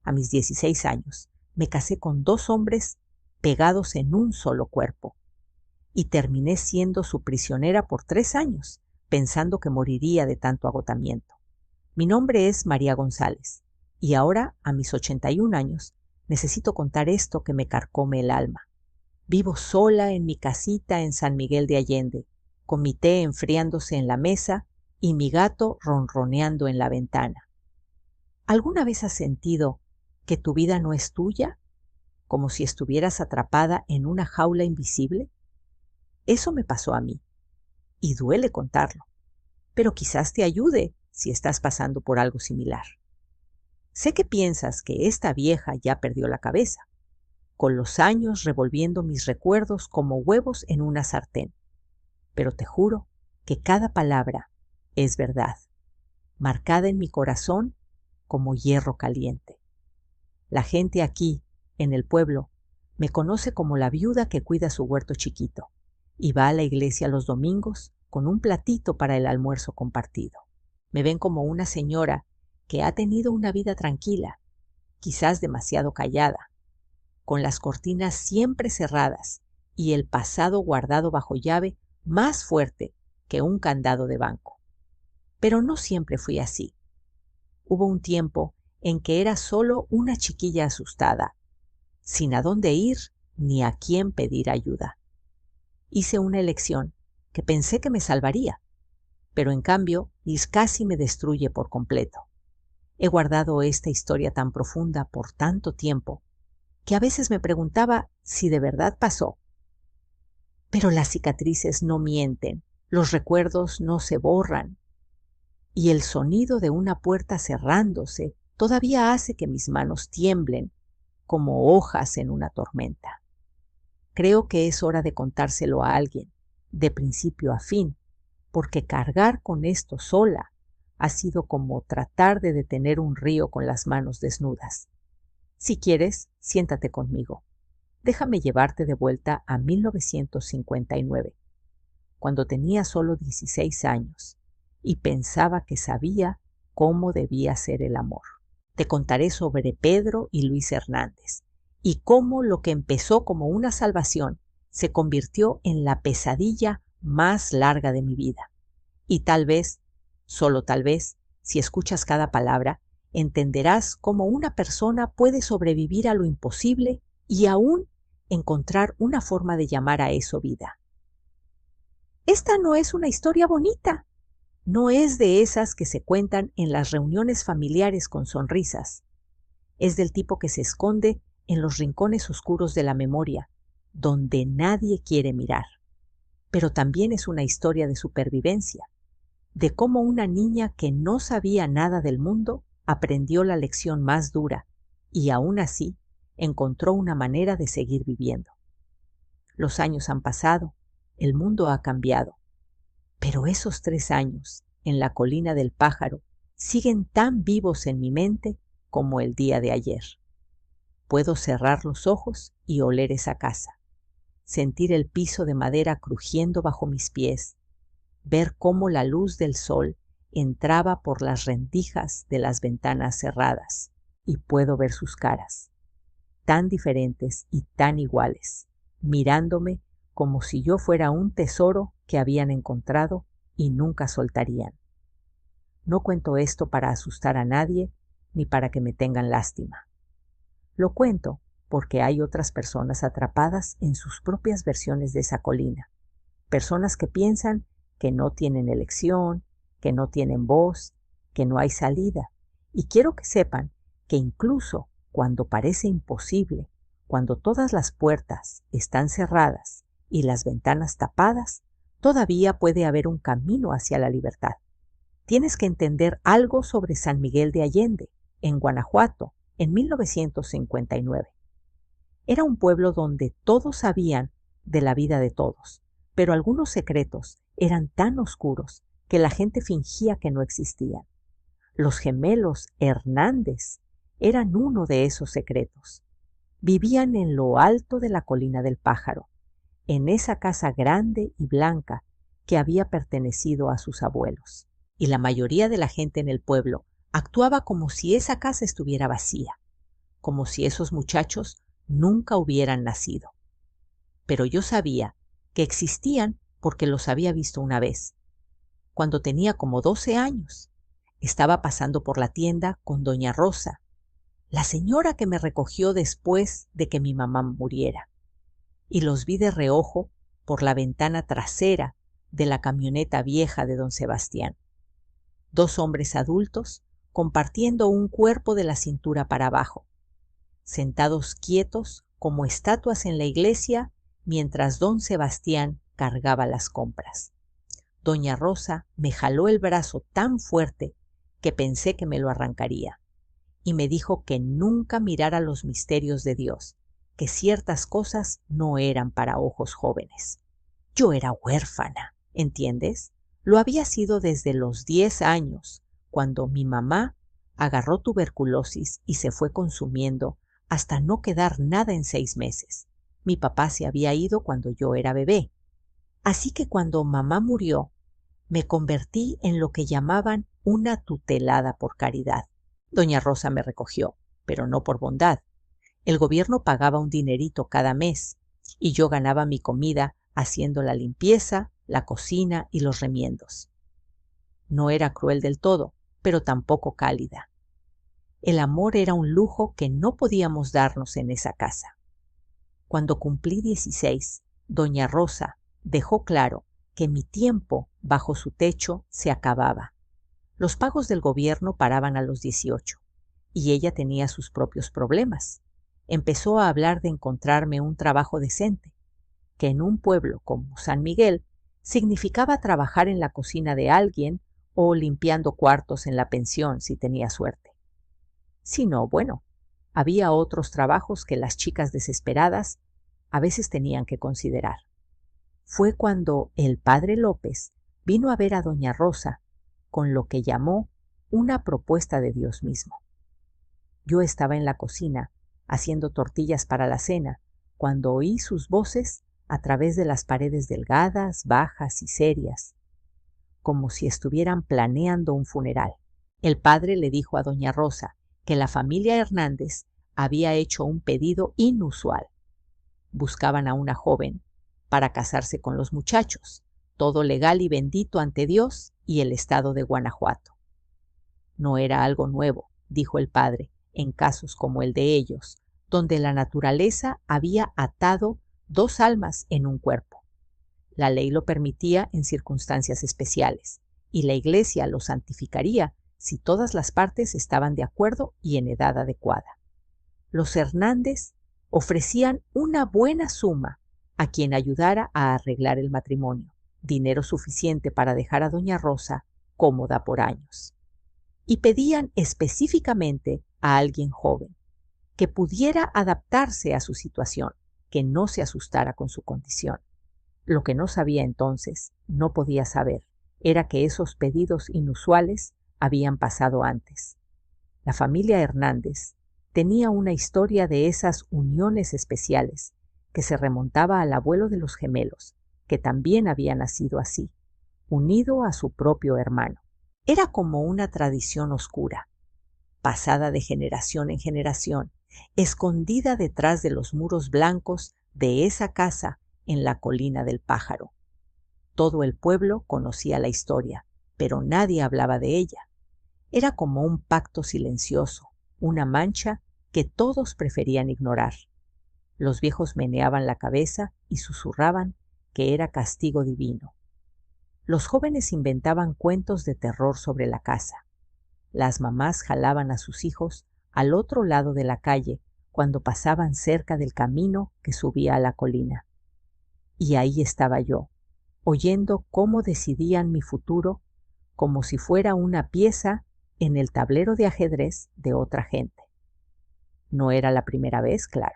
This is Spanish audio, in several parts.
a mis 16 años, me casé con 2 hombres pegados en un solo cuerpo y terminé siendo su prisionera por 3 años, pensando que moriría de tanto agotamiento. Mi nombre es María González y ahora, a mis 81 años, necesito contar esto que me carcome el alma. Vivo sola en mi casita en San Miguel de Allende, con mi té enfriándose en la mesa y mi gato ronroneando en la ventana. ¿Alguna vez has sentido que tu vida no es tuya? Como si estuvieras atrapada en una jaula invisible. Eso me pasó a mí, y duele contarlo, pero quizás te ayude si estás pasando por algo similar. Sé que piensas que esta vieja ya perdió la cabeza, con los años revolviendo mis recuerdos como huevos en una sartén, pero te juro que cada palabra es verdad, marcada en mi corazón como hierro caliente. La gente aquí, en el pueblo, me conoce como la viuda que cuida su huerto chiquito y va a la iglesia los domingos con un platito para el almuerzo compartido. Me ven como una señora que ha tenido una vida tranquila, quizás demasiado callada, con las cortinas siempre cerradas y el pasado guardado bajo llave más fuerte que un candado de banco. Pero no siempre fui así. Hubo un tiempo en que era solo una chiquilla asustada, sin a dónde ir ni a quién pedir ayuda. Hice una elección que pensé que me salvaría, pero en cambio casi me destruye por completo. He guardado esta historia tan profunda por tanto tiempo que a veces me preguntaba si de verdad pasó. Pero las cicatrices no mienten, los recuerdos no se borran, y el sonido de una puerta cerrándose todavía hace que mis manos tiemblen como hojas en una tormenta. Creo que es hora de contárselo a alguien, de principio a fin, porque cargar con esto sola ha sido como tratar de detener un río con las manos desnudas. Si quieres, siéntate conmigo. Déjame llevarte de vuelta a 1959, cuando tenía solo 16 años y pensaba que sabía cómo debía ser el amor. Te contaré sobre Pedro y Luis Hernández y cómo lo que empezó como una salvación se convirtió en la pesadilla más larga de mi vida. Y tal vez, solo tal vez, si escuchas cada palabra, entenderás cómo una persona puede sobrevivir a lo imposible y aún encontrar una forma de llamar a eso vida. Esta no es una historia bonita. No es de esas que se cuentan en las reuniones familiares con sonrisas. Es del tipo que se esconde en los rincones oscuros de la memoria, donde nadie quiere mirar. Pero también es una historia de supervivencia, de cómo una niña que no sabía nada del mundo aprendió la lección más dura y aún así encontró una manera de seguir viviendo. Los años han pasado, el mundo ha cambiado, pero esos 3 años en la colina del pájaro siguen tan vivos en mi mente como el día de ayer. Puedo cerrar los ojos y oler esa casa, sentir el piso de madera crujiendo bajo mis pies, ver cómo la luz del sol entraba por las rendijas de las ventanas cerradas y puedo ver sus caras, tan diferentes y tan iguales, mirándome como si yo fuera un tesoro que habían encontrado y nunca soltarían. No cuento esto para asustar a nadie ni para que me tengan lástima. Lo cuento porque hay otras personas atrapadas en sus propias versiones de esa colina, personas que piensan que no tienen elección, que no tienen voz, que no hay salida. Y quiero que sepan que incluso cuando parece imposible, cuando todas las puertas están cerradas y las ventanas tapadas, todavía puede haber un camino hacia la libertad. Tienes que entender algo sobre San Miguel de Allende, en Guanajuato, en 1959. Era un pueblo donde todos sabían de la vida de todos, pero algunos secretos eran tan oscuros que la gente fingía que no existían. Los gemelos Hernández eran uno de esos secretos. Vivían en lo alto de la colina del pájaro, en esa casa grande y blanca que había pertenecido a sus abuelos. Y la mayoría de la gente en el pueblo actuaba como si esa casa estuviera vacía. como si esos muchachos nunca hubieran nacido. Pero yo sabía que existían porque los había visto una vez, cuando tenía como 12 años. Estaba pasando por la tienda con doña Rosa, la señora que me recogió después de que mi mamá muriera, y los vi de reojo por la ventana trasera de la camioneta vieja de don Sebastián. 2 hombres adultos compartiendo un cuerpo de la cintura para abajo, sentados quietos como estatuas en la iglesia mientras don Sebastián cargaba las compras. Doña Rosa me jaló el brazo tan fuerte que pensé que me lo arrancaría, y me dijo que nunca mirara los misterios de Dios, que ciertas cosas no eran para ojos jóvenes. Yo era huérfana, ¿entiendes? Lo había sido desde los 10 años, cuando mi mamá agarró tuberculosis y se fue consumiendo hasta no quedar nada en 6 meses. Mi papá se había ido cuando yo era bebé. Así que cuando mamá murió, me convertí en lo que llamaban una tutelada por caridad. Doña Rosa me recogió, pero no por bondad. El gobierno pagaba un dinerito cada mes y yo ganaba mi comida haciendo la limpieza, la cocina y los remiendos. No era cruel del todo, pero tampoco cálida. El amor era un lujo que no podíamos darnos en esa casa. Cuando cumplí 16, doña Rosa dejó claro que mi tiempo bajo su techo se acababa. Los pagos del gobierno paraban a los 18 y ella tenía sus propios problemas. Empezó a hablar de encontrarme un trabajo decente, que en un pueblo como San Miguel significaba trabajar en la cocina de alguien o limpiando cuartos en la pensión si tenía suerte. Si no, bueno, había otros trabajos que las chicas desesperadas a veces tenían que considerar. Fue cuando el padre López vino a ver a doña Rosa con lo que llamó una propuesta de Dios mismo. Yo estaba en la cocina haciendo tortillas para la cena cuando oí sus voces a través de las paredes delgadas, bajas y serias, como si estuvieran planeando un funeral. El padre le dijo a doña Rosa que la familia Hernández había hecho un pedido inusual. Buscaban a una joven para casarse con los muchachos, todo legal y bendito ante Dios y el estado de Guanajuato. No era algo nuevo, dijo el padre, en casos como el de ellos, donde la naturaleza había atado 2 almas en un cuerpo. La ley lo permitía en circunstancias especiales, y la Iglesia lo santificaría si todas las partes estaban de acuerdo y en edad adecuada. Los Hernández ofrecían una buena suma a quien ayudara a arreglar el matrimonio, dinero suficiente para dejar a doña Rosa cómoda por años. Y pedían específicamente a alguien joven, que pudiera adaptarse a su situación, que no se asustara con su condición. Lo que no sabía entonces, no podía saber, era que esos pedidos inusuales habían pasado antes. La familia Hernández tenía una historia de esas uniones especiales que se remontaba al abuelo de los gemelos, que también había nacido así, unido a su propio hermano. Era como una tradición oscura, pasada de generación en generación, escondida detrás de los muros blancos de esa casa en la colina del Pájaro. Todo el pueblo conocía la historia, pero nadie hablaba de ella. Era como un pacto silencioso, una mancha que todos preferían ignorar. Los viejos meneaban la cabeza y susurraban que era castigo divino. Los jóvenes inventaban cuentos de terror sobre la casa. Las mamás jalaban a sus hijos al otro lado de la calle cuando pasaban cerca del camino que subía a la colina. Y ahí estaba yo, oyendo cómo decidían mi futuro como si fuera una pieza en el tablero de ajedrez de otra gente. No era la primera vez, claro.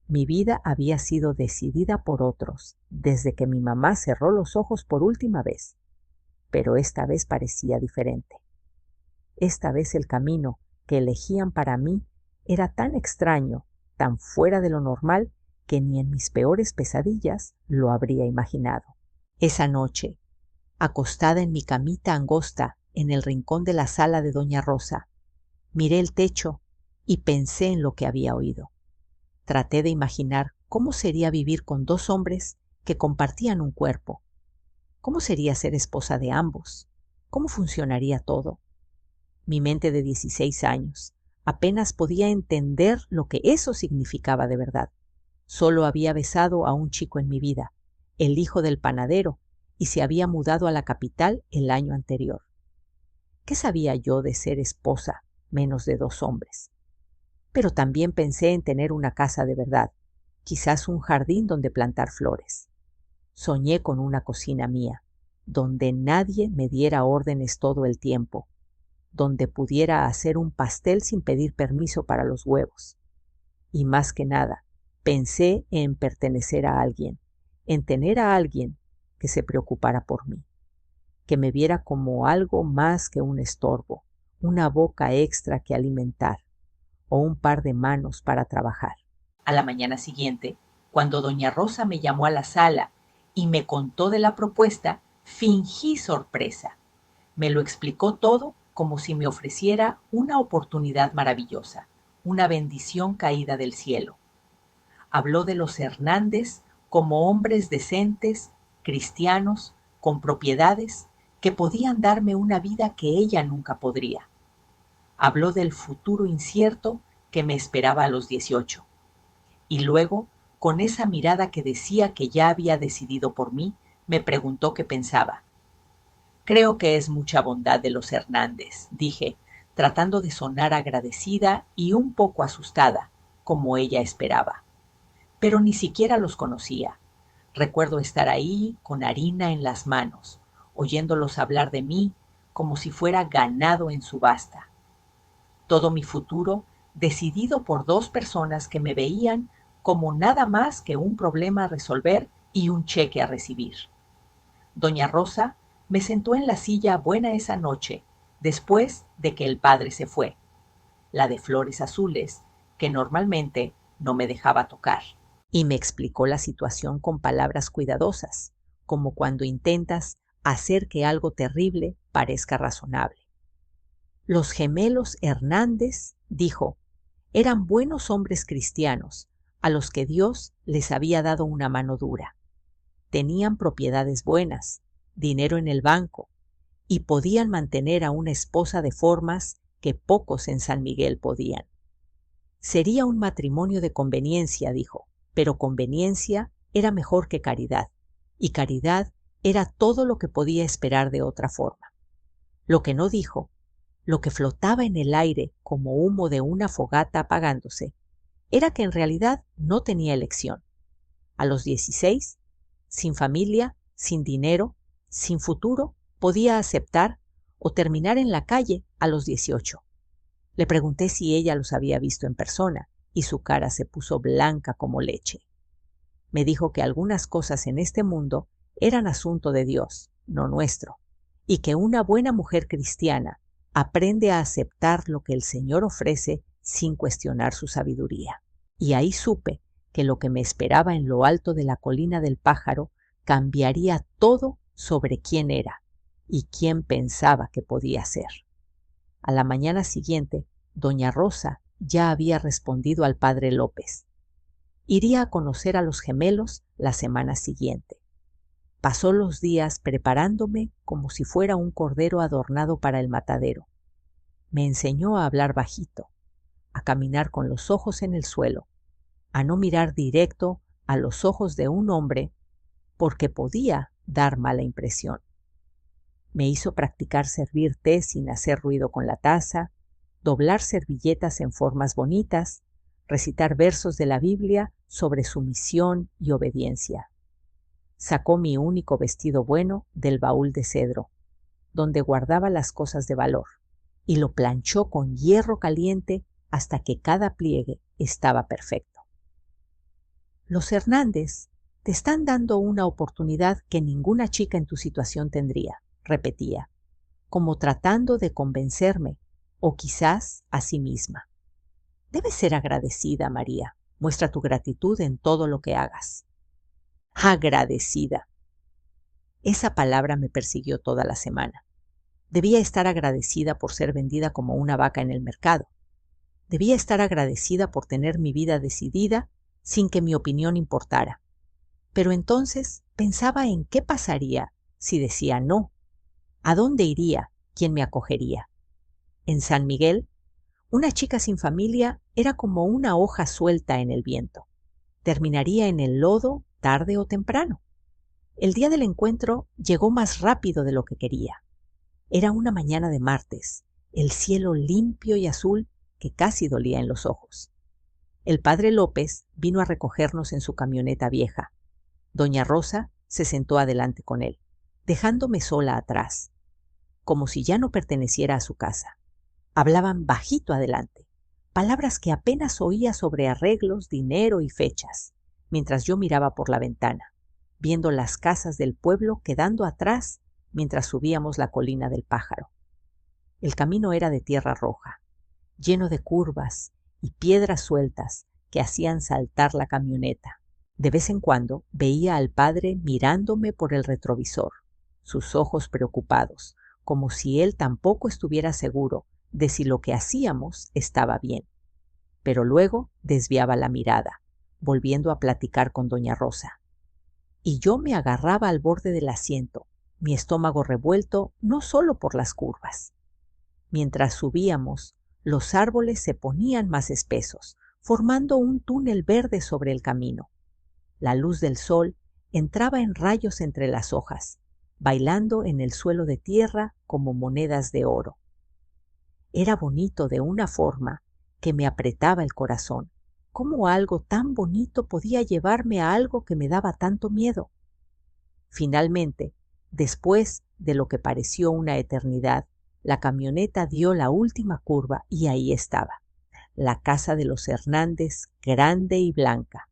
Mi vida había sido decidida por otros desde que mi mamá cerró los ojos por última vez, pero esta vez parecía diferente. Esta vez el camino que elegían para mí era tan extraño, tan fuera de lo normal, que ni en mis peores pesadillas lo habría imaginado. Esa noche, acostada en mi camita angosta en el rincón de la sala de doña Rosa, miré el techo y pensé en lo que había oído. Traté de imaginar cómo sería vivir con dos hombres que compartían un cuerpo. ¿Cómo sería ser esposa de ambos? ¿Cómo funcionaría todo? Mi mente de 16 años apenas podía entender lo que eso significaba de verdad. Solo había besado a un chico en mi vida, el hijo del panadero, y se había mudado a la capital el año anterior. ¿Qué sabía yo de ser esposa menos de dos hombres? Pero también pensé en tener una casa de verdad, quizás un jardín donde plantar flores. Soñé con una cocina mía, donde nadie me diera órdenes todo el tiempo, donde pudiera hacer un pastel sin pedir permiso para los huevos. Y más que nada, pensé en pertenecer a alguien, en tener a alguien que se preocupara por mí, que me viera como algo más que un estorbo, una boca extra que alimentar o un par de manos para trabajar. A la mañana siguiente, cuando doña Rosa me llamó a la sala y me contó de la propuesta, fingí sorpresa. Me lo explicó todo como si me ofreciera una oportunidad maravillosa, una bendición caída del cielo. Habló de los Hernández como hombres decentes, cristianos, con propiedades, que podían darme una vida que ella nunca podría. Habló del futuro incierto que me esperaba a los 18. Y luego, con esa mirada que decía que ya había decidido por mí, me preguntó qué pensaba. Creo que es mucha bondad de los Hernández, dije, tratando de sonar agradecida y un poco asustada, como ella esperaba. Pero ni siquiera los conocía. Recuerdo estar ahí con harina en las manos, oyéndolos hablar de mí como si fuera ganado en subasta. Todo mi futuro decidido por dos personas que me veían como nada más que un problema a resolver y un cheque a recibir. Doña Rosa me sentó en la silla buena esa noche, después de que el padre se fue, la de flores azules, que normalmente no me dejaba tocar. Y me explicó la situación con palabras cuidadosas, como cuando intentas hacer que algo terrible parezca razonable. Los gemelos Hernández, dijo, eran buenos hombres cristianos, a los que Dios les había dado una mano dura. Tenían propiedades buenas, dinero en el banco, y podían mantener a una esposa de formas que pocos en San Miguel podían. Sería un matrimonio de conveniencia, dijo, pero conveniencia era mejor que caridad, y caridad era todo lo que podía esperar de otra forma. Lo que no dijo, lo que flotaba en el aire como humo de una fogata apagándose, era que en realidad no tenía elección. A los 16, sin familia, sin dinero, sin futuro, podía aceptar o terminar en la calle a los 18. Le pregunté si ella los había visto en persona y su cara se puso blanca como leche. Me dijo que algunas cosas en este mundo eran asunto de Dios, no nuestro, y que una buena mujer cristiana aprende a aceptar lo que el Señor ofrece sin cuestionar su sabiduría. Y ahí supe que lo que me esperaba en lo alto de la colina del pájaro cambiaría todo sobre quién era y quién pensaba que podía ser. A la mañana siguiente, doña Rosa ya había respondido al padre López. Iría a conocer a los gemelos la semana siguiente. Pasó los días preparándome como si fuera un cordero adornado para el matadero. Me enseñó a hablar bajito, a caminar con los ojos en el suelo, a no mirar directo a los ojos de un hombre porque podía dar mala impresión. Me hizo practicar servir té sin hacer ruido con la taza, doblar servilletas en formas bonitas, recitar versos de la Biblia sobre sumisión y obediencia. Sacó mi único vestido bueno del baúl de cedro, donde guardaba las cosas de valor, y lo planchó con hierro caliente hasta que cada pliegue estaba perfecto. Los Hernández te están dando una oportunidad que ninguna chica en tu situación tendría, repetía, como tratando de convencerme, o quizás a sí misma. Debes ser agradecida, María. Muestra tu gratitud en todo lo que hagas. Agradecida. Esa palabra me persiguió toda la semana. Debía estar agradecida por ser vendida como una vaca en el mercado. Debía estar agradecida por tener mi vida decidida sin que mi opinión importara. Pero entonces pensaba en qué pasaría si decía no. ¿A dónde iría? ¿Quién me acogería? En San Miguel, una chica sin familia era como una hoja suelta en el viento. Terminaría en el lodo tarde o temprano. El día del encuentro llegó más rápido de lo que quería. Era una mañana de martes, el cielo limpio y azul que casi dolía en los ojos. El padre López vino a recogernos en su camioneta vieja. Doña Rosa se sentó adelante con él, dejándome sola atrás, como si ya no perteneciera a su casa. Hablaban bajito adelante, palabras que apenas oía sobre arreglos, dinero y fechas, mientras yo miraba por la ventana, viendo las casas del pueblo quedando atrás mientras subíamos la colina del Pájaro. El camino era de tierra roja, lleno de curvas y piedras sueltas que hacían saltar la camioneta. De vez en cuando veía al padre mirándome por el retrovisor, sus ojos preocupados, como si él tampoco estuviera seguro de si lo que hacíamos estaba bien. Pero luego desviaba la mirada, volviendo a platicar con doña Rosa. Y yo me agarraba al borde del asiento, mi estómago revuelto no solo por las curvas. Mientras subíamos, los árboles se ponían más espesos, formando un túnel verde sobre el camino. La luz del sol entraba en rayos entre las hojas, bailando en el suelo de tierra como monedas de oro. Era bonito de una forma que me apretaba el corazón. ¿Cómo algo tan bonito podía llevarme a algo que me daba tanto miedo? Finalmente, después de lo que pareció una eternidad, la camioneta dio la última curva y ahí estaba, la casa de los Hernández, grande y blanca,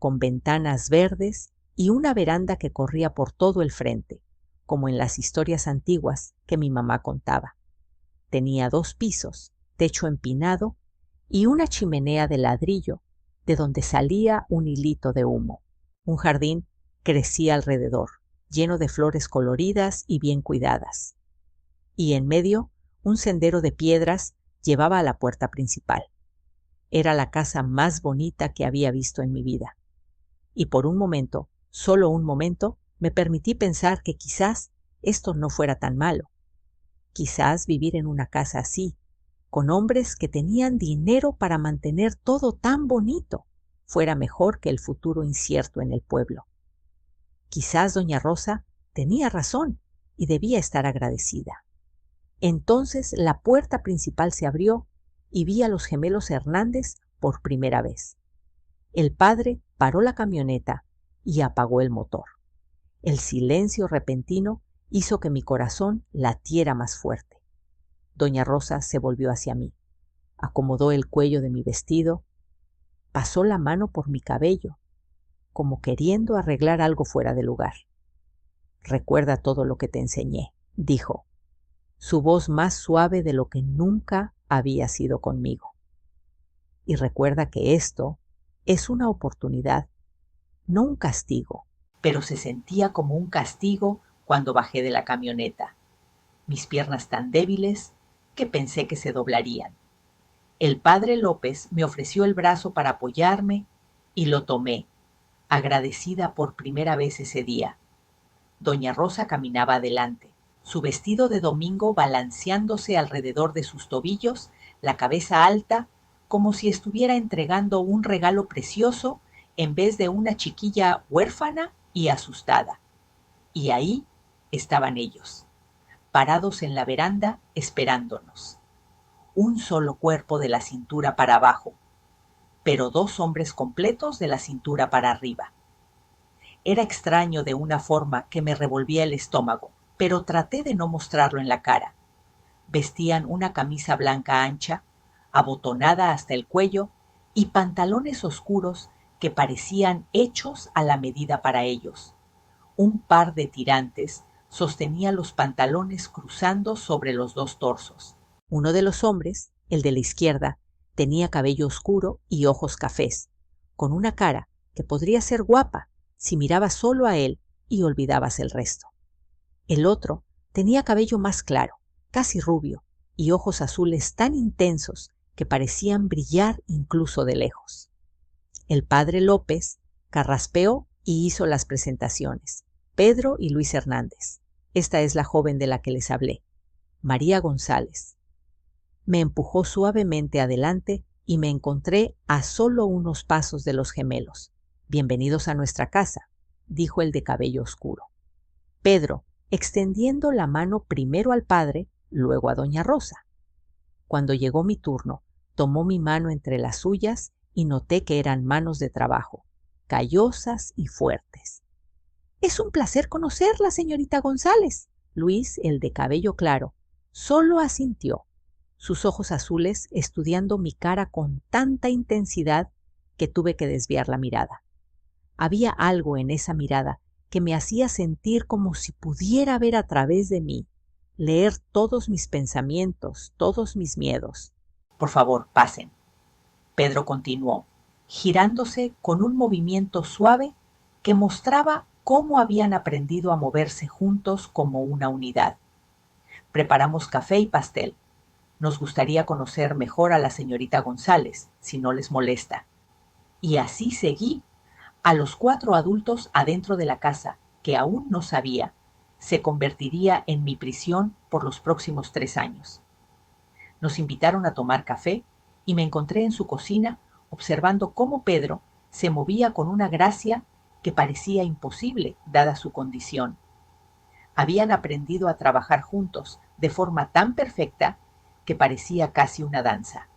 con ventanas verdes y una veranda que corría por todo el frente, como en las historias antiguas que mi mamá contaba. Tenía 2 pisos, techo empinado y una chimenea de ladrillo de donde salía un hilito de humo. Un jardín crecía alrededor, lleno de flores coloridas y bien cuidadas. Y en medio, un sendero de piedras llevaba a la puerta principal. Era la casa más bonita que había visto en mi vida. Y por un momento, solo un momento, me permití pensar que quizás esto no fuera tan malo. Quizás vivir en una casa así, con hombres que tenían dinero para mantener todo tan bonito, fuera mejor que el futuro incierto en el pueblo. Quizás doña Rosa tenía razón y debía estar agradecida. Entonces la puerta principal se abrió y vi a los gemelos Hernández por primera vez. El padre paró la camioneta y apagó el motor. El silencio repentino hizo que mi corazón latiera más fuerte. Doña Rosa se volvió hacia mí, acomodó el cuello de mi vestido, pasó la mano por mi cabello, como queriendo arreglar algo fuera de lugar. «Recuerda todo lo que te enseñé», dijo, su voz más suave de lo que nunca había sido conmigo. «Y recuerda que esto es una oportunidad, no un castigo». Pero se sentía como un castigo cuando bajé de la camioneta. Mis piernas tan débiles que pensé que se doblarían. El padre López me ofreció el brazo para apoyarme y lo tomé, agradecida por primera vez ese día. Doña Rosa caminaba adelante, su vestido de domingo balanceándose alrededor de sus tobillos, la cabeza alta, como si estuviera entregando un regalo precioso en vez de una chiquilla huérfana y asustada. Y ahí estaban ellos, parados en la veranda esperándonos. Un solo cuerpo de la cintura para abajo, pero 2 hombres completos de la cintura para arriba. Era extraño de una forma que me revolvía el estómago, pero traté de no mostrarlo en la cara. Vestían una camisa blanca ancha, abotonada hasta el cuello, y pantalones oscuros que parecían hechos a la medida para ellos. Un par de tirantes sostenía los pantalones cruzando sobre los 2 torsos. Uno de los hombres, el de la izquierda, tenía cabello oscuro y ojos cafés, con una cara que podría ser guapa si mirabas solo a él y olvidabas el resto. El otro tenía cabello más claro, casi rubio, y ojos azules tan intensos que parecían brillar incluso de lejos. El padre López carraspeó y hizo las presentaciones. Pedro y Luis Hernández. Esta es la joven de la que les hablé, María González. Me empujó suavemente adelante y me encontré a solo unos pasos de los gemelos. Bienvenidos a nuestra casa, dijo el de cabello oscuro. Pedro, extendiendo la mano primero al padre, luego a doña Rosa. Cuando llegó mi turno, tomó mi mano entre las suyas y noté que eran manos de trabajo, callosas y fuertes. «Es un placer conocerla, señorita González». Luis, el de cabello claro, solo asintió, sus ojos azules estudiando mi cara con tanta intensidad que tuve que desviar la mirada. Había algo en esa mirada que me hacía sentir como si pudiera ver a través de mí, leer todos mis pensamientos, todos mis miedos. «Por favor, pasen», Pedro continuó, girándose con un movimiento suave que mostraba cómo habían aprendido a moverse juntos como una unidad. «Preparamos café y pastel. Nos gustaría conocer mejor a la señorita González, si no les molesta». Y así seguí a los 4 adultos adentro de la casa, que aún no sabía, se convertiría en mi prisión por los próximos 3 años. Nos invitaron a tomar café y me encontré en su cocina observando cómo Pedro se movía con una gracia que parecía imposible dada su condición. Habían aprendido a trabajar juntos de forma tan perfecta que parecía casi una danza.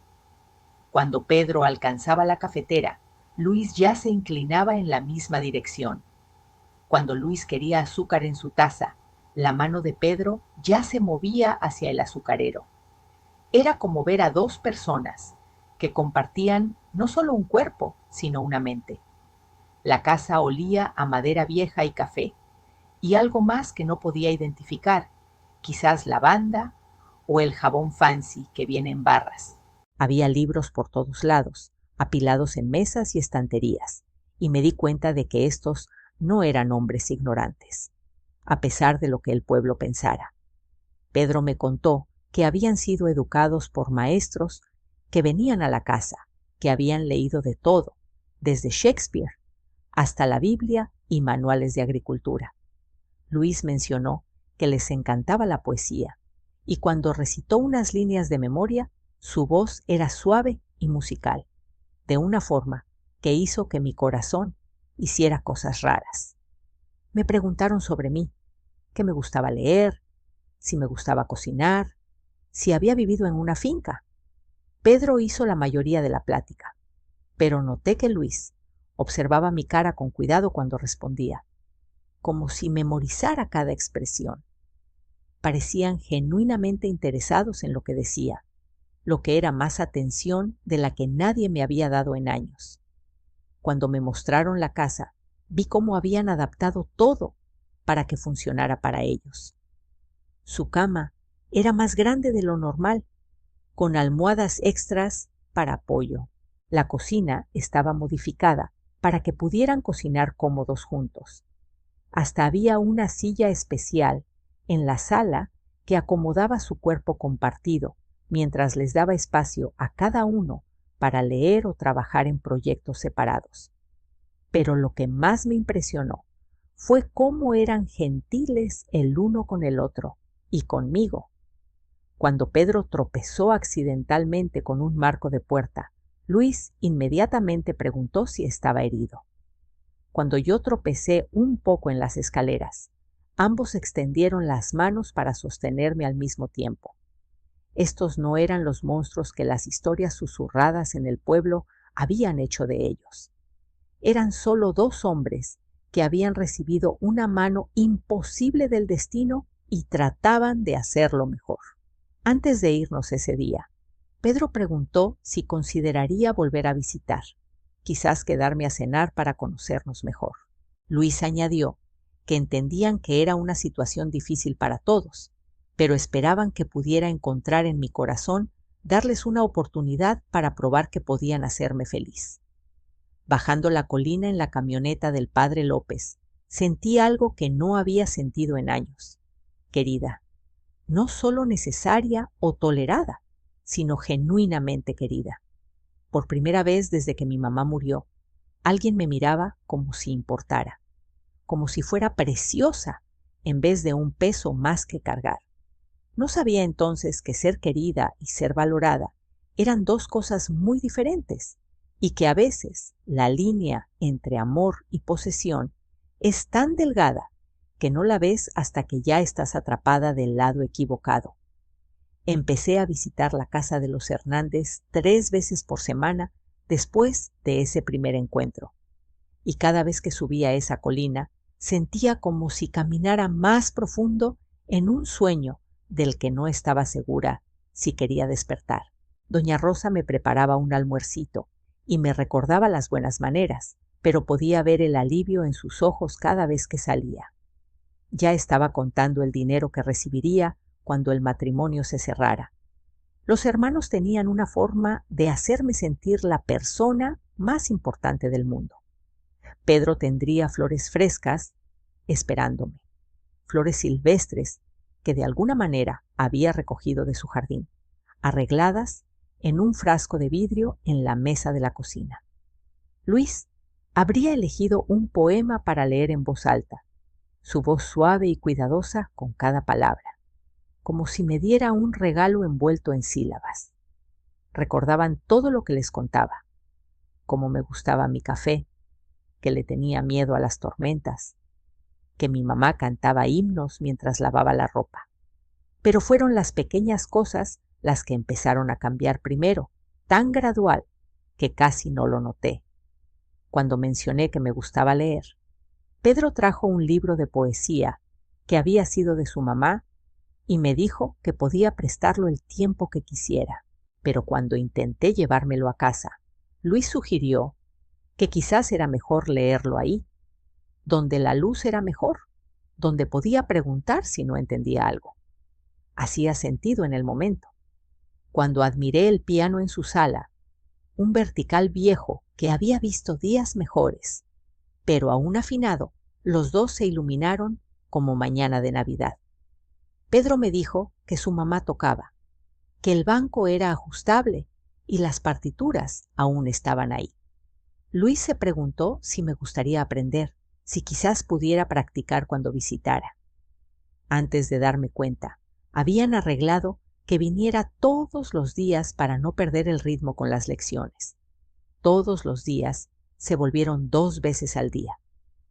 Cuando Pedro alcanzaba la cafetera, Luis ya se inclinaba en la misma dirección. Cuando Luis quería azúcar en su taza, la mano de Pedro ya se movía hacia el azucarero. Era como ver a 2 personas que compartían no solo un cuerpo, sino una mente. La casa olía a madera vieja y café, y algo más que no podía identificar, quizás lavanda o el jabón fancy que viene en barras. Había libros por todos lados, apilados en mesas y estanterías, y me di cuenta de que estos no eran hombres ignorantes, a pesar de lo que el pueblo pensara. Pedro me contó que habían sido educados por maestros que venían a la casa, que habían leído de todo, desde Shakespeare hasta la Biblia y manuales de agricultura. Luis mencionó que les encantaba la poesía, y cuando recitó unas líneas de memoria, su voz era suave y musical, de una forma que hizo que mi corazón hiciera cosas raras. Me preguntaron sobre mí, qué me gustaba leer, si me gustaba cocinar, si había vivido en una finca. Pedro hizo la mayoría de la plática, pero noté que Luis observaba mi cara con cuidado cuando respondía, como si memorizara cada expresión. Parecían genuinamente interesados en lo que decía, lo que era más atención de la que nadie me había dado en años. Cuando me mostraron la casa, vi cómo habían adaptado todo para que funcionara para ellos. Su cama era más grande de lo normal, con almohadas extras para apoyo. La cocina estaba modificada para que pudieran cocinar cómodos juntos. Hasta había una silla especial en la sala que acomodaba su cuerpo compartido, mientras les daba espacio a cada uno para leer o trabajar en proyectos separados. Pero lo que más me impresionó fue cómo eran gentiles el uno con el otro y conmigo. Cuando Pedro tropezó accidentalmente con un marco de puerta, Luis inmediatamente preguntó si estaba herido. Cuando yo tropecé un poco en las escaleras, ambos extendieron las manos para sostenerme al mismo tiempo. Estos no eran los monstruos que las historias susurradas en el pueblo habían hecho de ellos. Eran solo 2 hombres que habían recibido una mano imposible del destino y trataban de hacerlo mejor. Antes de irnos ese día, Pedro preguntó si consideraría volver a visitar, quizás quedarme a cenar para conocernos mejor. Luis añadió que entendían que era una situación difícil para todos, pero esperaban que pudiera encontrar en mi corazón darles una oportunidad para probar que podían hacerme feliz. Bajando la colina en la camioneta del padre López, sentí algo que no había sentido en años. Querida, no solo necesaria o tolerada, sino genuinamente querida. Por primera vez desde que mi mamá murió, alguien me miraba como si importara, como si fuera preciosa en vez de un peso más que cargar. No sabía entonces que ser querida y ser valorada eran dos cosas muy diferentes y que a veces la línea entre amor y posesión es tan delgada que no la ves hasta que ya estás atrapada del lado equivocado. Empecé a visitar la casa de los Hernández 3 veces por semana después de ese primer encuentro, y cada vez que subía a esa colina sentía como si caminara más profundo en un sueño del que no estaba segura si quería despertar. Doña Rosa me preparaba un almuercito y me recordaba las buenas maneras, pero podía ver el alivio en sus ojos cada vez que salía. Ya estaba contando el dinero que recibiría cuando el matrimonio se cerrara. Los hermanos tenían una forma de hacerme sentir la persona más importante del mundo. Pedro tendría flores frescas esperándome, flores silvestres que de alguna manera había recogido de su jardín, arregladas en un frasco de vidrio en la mesa de la cocina. Luis habría elegido un poema para leer en voz alta, su voz suave y cuidadosa con cada palabra, como si me diera un regalo envuelto en sílabas. Recordaban todo lo que les contaba, cómo me gustaba mi café, que le tenía miedo a las tormentas, que mi mamá cantaba himnos mientras lavaba la ropa. Pero fueron las pequeñas cosas las que empezaron a cambiar primero, tan gradual que casi no lo noté. Cuando mencioné que me gustaba leer, Pedro trajo un libro de poesía que había sido de su mamá y me dijo que podía prestarlo el tiempo que quisiera. Pero cuando intenté llevármelo a casa, Luis sugirió que quizás era mejor leerlo ahí, donde la luz era mejor, donde podía preguntar si no entendía algo. Hacía sentido en el momento. Cuando admiré el piano en su sala, un vertical viejo que había visto días mejores, pero aún afinado, los dos se iluminaron como mañana de Navidad. Pedro me dijo que su mamá tocaba, que el banco era ajustable y las partituras aún estaban ahí. Luis se preguntó si me gustaría aprender, si quizás pudiera practicar cuando visitara. Antes de darme cuenta, habían arreglado que viniera todos los días para no perder el ritmo con las lecciones. Todos los días se volvieron 2 veces al día.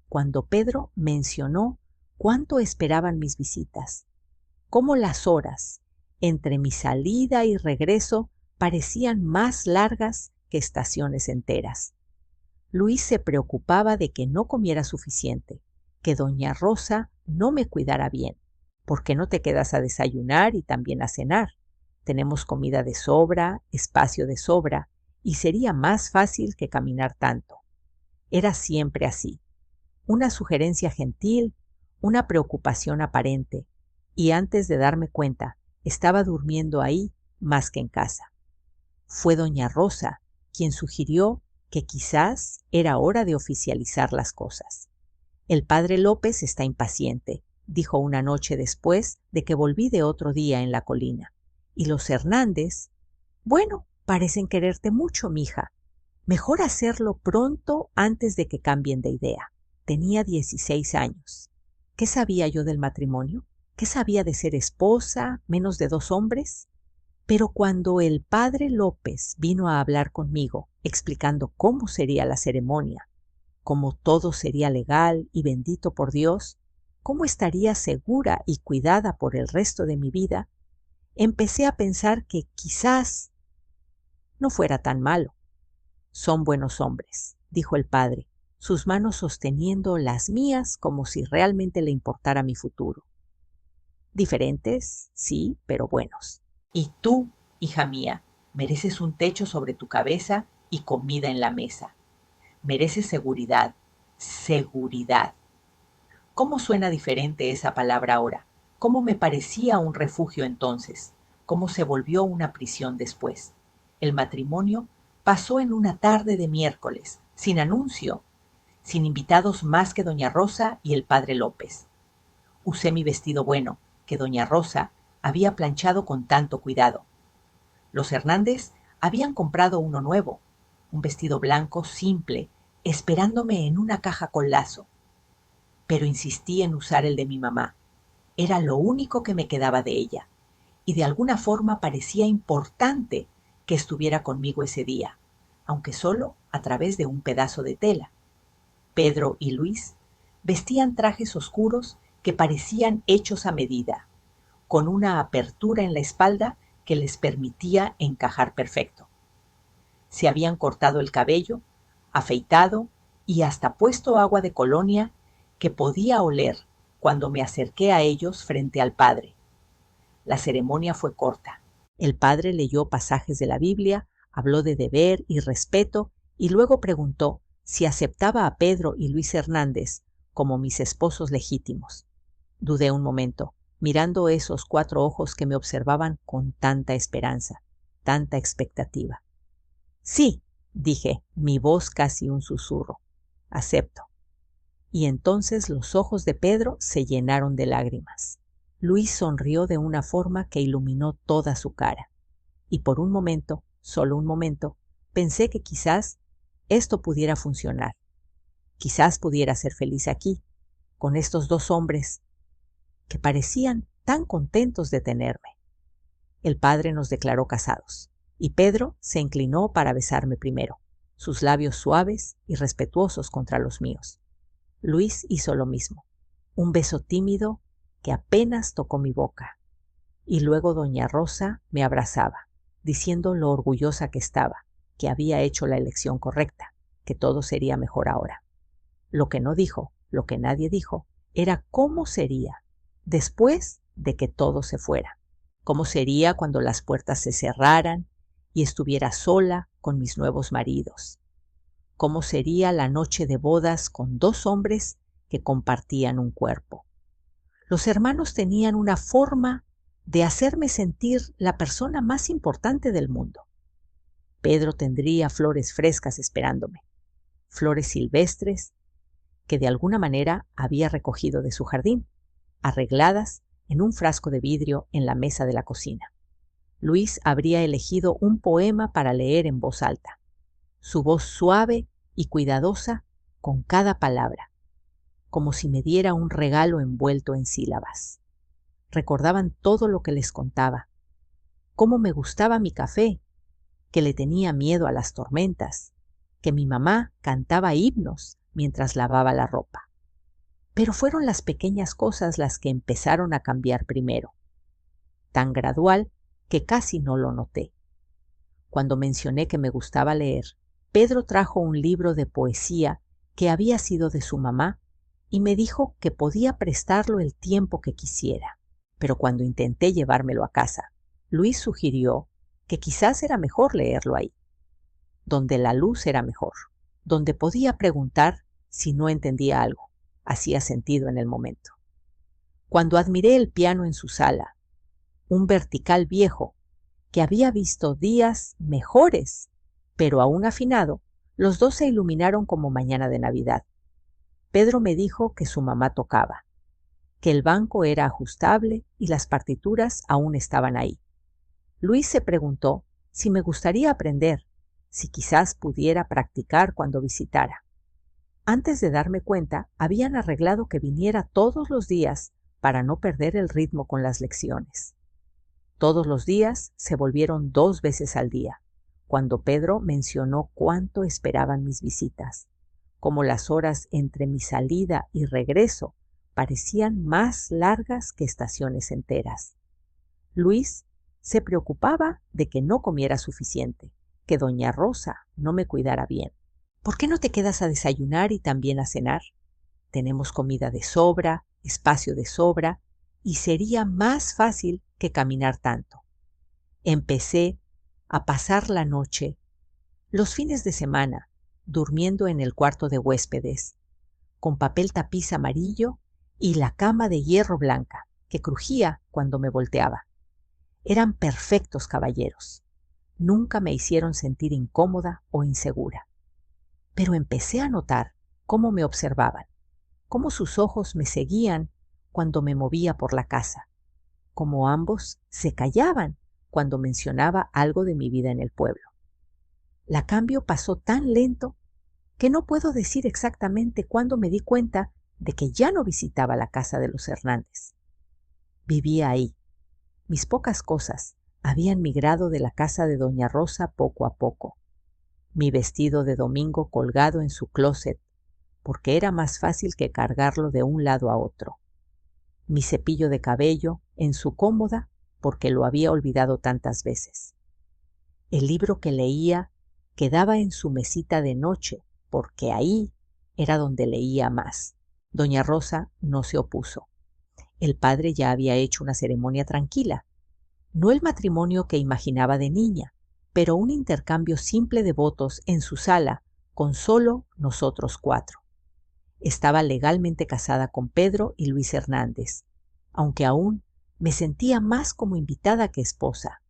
Cuando Pedro mencionó cuánto esperaban mis visitas, cómo las horas entre mi salida y regreso parecían más largas que estaciones enteras. Luis se preocupaba de que no comiera suficiente, que doña Rosa no me cuidara bien. ¿Por qué no te quedas a desayunar y también a cenar? Tenemos comida de sobra, espacio de sobra, y sería más fácil que caminar tanto. Era siempre así. Una sugerencia gentil, una preocupación aparente, y antes de darme cuenta, estaba durmiendo ahí más que en casa. Fue doña Rosa quien sugirió que quizás era hora de oficializar las cosas. El padre López está impaciente, dijo una noche después de que volví de otro día en la colina. Y los Hernández, bueno, parecen quererte mucho, mija. Mejor hacerlo pronto antes de que cambien de idea. Tenía 16 años. ¿Qué sabía yo del matrimonio? ¿Qué sabía de ser esposa, menos de 2 hombres? Pero cuando el padre López vino a hablar conmigo, explicando cómo sería la ceremonia, cómo todo sería legal y bendito por Dios, cómo estaría segura y cuidada por el resto de mi vida, empecé a pensar que quizás no fuera tan malo. Son buenos hombres, dijo el padre, sus manos sosteniendo las mías como si realmente le importara mi futuro. Diferentes, sí, pero buenos. Y tú, hija mía, mereces un techo sobre tu cabeza y comida en la mesa. Mereces seguridad, seguridad. ¿Cómo suena diferente esa palabra ahora? ¿Cómo me parecía un refugio entonces? ¿Cómo se volvió una prisión después? El matrimonio pasó en una tarde de miércoles, sin anuncio, sin invitados más que doña Rosa y el padre López. Usé mi vestido bueno, que doña Rosa había planchado con tanto cuidado. Los Hernández habían comprado uno nuevo, un vestido blanco simple, esperándome en una caja con lazo. Pero insistí en usar el de mi mamá. Era lo único que me quedaba de ella, y de alguna forma parecía importante que estuviera conmigo ese día, aunque solo a través de un pedazo de tela. Pedro y Luis vestían trajes oscuros que parecían hechos a medida, con una apertura en la espalda que les permitía encajar perfecto. Se habían cortado el cabello, afeitado y hasta puesto agua de colonia que podía oler cuando me acerqué a ellos frente al padre. La ceremonia fue corta. El padre leyó pasajes de la Biblia, habló de deber y respeto y luego preguntó si aceptaba a Pedro y Luis Hernández como mis esposos legítimos. Dudé un momento, mirando esos 4 ojos que me observaban con tanta esperanza, tanta expectativa. Sí, dije, mi voz casi un susurro. Acepto. Y entonces los ojos de Pedro se llenaron de lágrimas. Luis sonrió de una forma que iluminó toda su cara. Y por un momento, solo un momento, pensé que quizás esto pudiera funcionar. Quizás pudiera ser feliz aquí, con estos 2 hombres que parecían tan contentos de tenerme. El padre nos declaró casados, y Pedro se inclinó para besarme primero, sus labios suaves y respetuosos contra los míos. Luis hizo lo mismo, un beso tímido que apenas tocó mi boca, y luego doña Rosa me abrazaba, diciendo lo orgullosa que estaba, que había hecho la elección correcta, que todo sería mejor ahora. Lo que no dijo, lo que nadie dijo, era cómo sería después de que todo se fuera. Cómo sería cuando las puertas se cerraran y estuviera sola con mis nuevos maridos. Cómo sería la noche de bodas con 2 hombres que compartían un cuerpo. Los hermanos tenían una forma de hacerme sentir la persona más importante del mundo. Pedro tendría flores frescas esperándome, flores silvestres que de alguna manera había recogido de su jardín, arregladas en un frasco de vidrio en la mesa de la cocina. Luis habría elegido un poema para leer en voz alta, su voz suave y cuidadosa con cada palabra, como si me diera un regalo envuelto en sílabas. Recordaban todo lo que les contaba, cómo me gustaba mi café, que le tenía miedo a las tormentas, que mi mamá cantaba himnos mientras lavaba la ropa. Pero fueron las pequeñas cosas las que empezaron a cambiar primero, tan gradual que casi no lo noté. Cuando mencioné que me gustaba leer, Pedro trajo un libro de poesía que había sido de su mamá y me dijo que podía prestarlo el tiempo que quisiera. Pero cuando intenté llevármelo a casa, Luis sugirió que quizás era mejor leerlo ahí, donde la luz era mejor, donde podía preguntar si no entendía algo. Hacía sentido en el momento. Cuando admiré el piano en su sala, un vertical viejo que había visto días mejores, pero aún afinado, los 2 se iluminaron como mañana de Navidad. Pedro me dijo que su mamá tocaba, que el banco era ajustable y las partituras aún estaban ahí. Luis se preguntó si me gustaría aprender, si quizás pudiera practicar cuando visitara. Antes de darme cuenta, habían arreglado que viniera todos los días para no perder el ritmo con las lecciones. Todos los días se volvieron 2 veces al día, cuando Pedro mencionó cuánto esperaban mis visitas, como las horas entre mi salida y regreso parecían más largas que estaciones enteras. Luis se preocupaba de que no comiera suficiente, que doña Rosa no me cuidara bien. ¿Por qué no te quedas a desayunar y también a cenar? Tenemos comida de sobra, espacio de sobra, y sería más fácil que caminar tanto. Empecé a pasar la noche, los fines de semana, durmiendo en el cuarto de huéspedes, con papel tapiz amarillo y la cama de hierro blanca, que crujía cuando me volteaba. Eran perfectos caballeros. Nunca me hicieron sentir incómoda o insegura. Pero empecé a notar cómo me observaban, cómo sus ojos me seguían cuando me movía por la casa, cómo ambos se callaban cuando mencionaba algo de mi vida en el pueblo. La cambio pasó tan lento que no puedo decir exactamente cuándo me di cuenta de que ya no visitaba la casa de los Hernández. Vivía ahí. Mis pocas cosas habían migrado de la casa de doña Rosa poco a poco. Mi vestido de domingo colgado en su closet, porque era más fácil que cargarlo de un lado a otro. Mi cepillo de cabello en su cómoda, porque lo había olvidado tantas veces. El libro que leía quedaba en su mesita de noche, porque ahí era donde leía más. Doña Rosa no se opuso. El padre ya había hecho una ceremonia tranquila. No el matrimonio que imaginaba de niña, pero un intercambio simple de votos en su sala con solo nosotros 4. Estaba legalmente casada con Pedro y Luis Hernández, aunque aún me sentía más como invitada que esposa.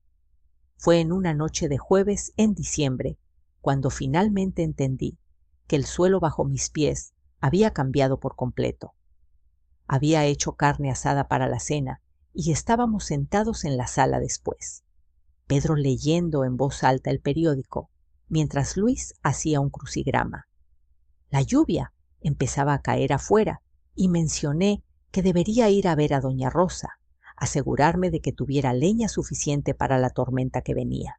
Fue en una noche de jueves en diciembre cuando finalmente entendí que el suelo bajo mis pies había cambiado por completo. Había hecho carne asada para la cena y estábamos sentados en la sala después. Pedro leyendo en voz alta el periódico, mientras Luis hacía un crucigrama. La lluvia empezaba a caer afuera y mencioné que debería ir a ver a doña Rosa, asegurarme de que tuviera leña suficiente para la tormenta que venía.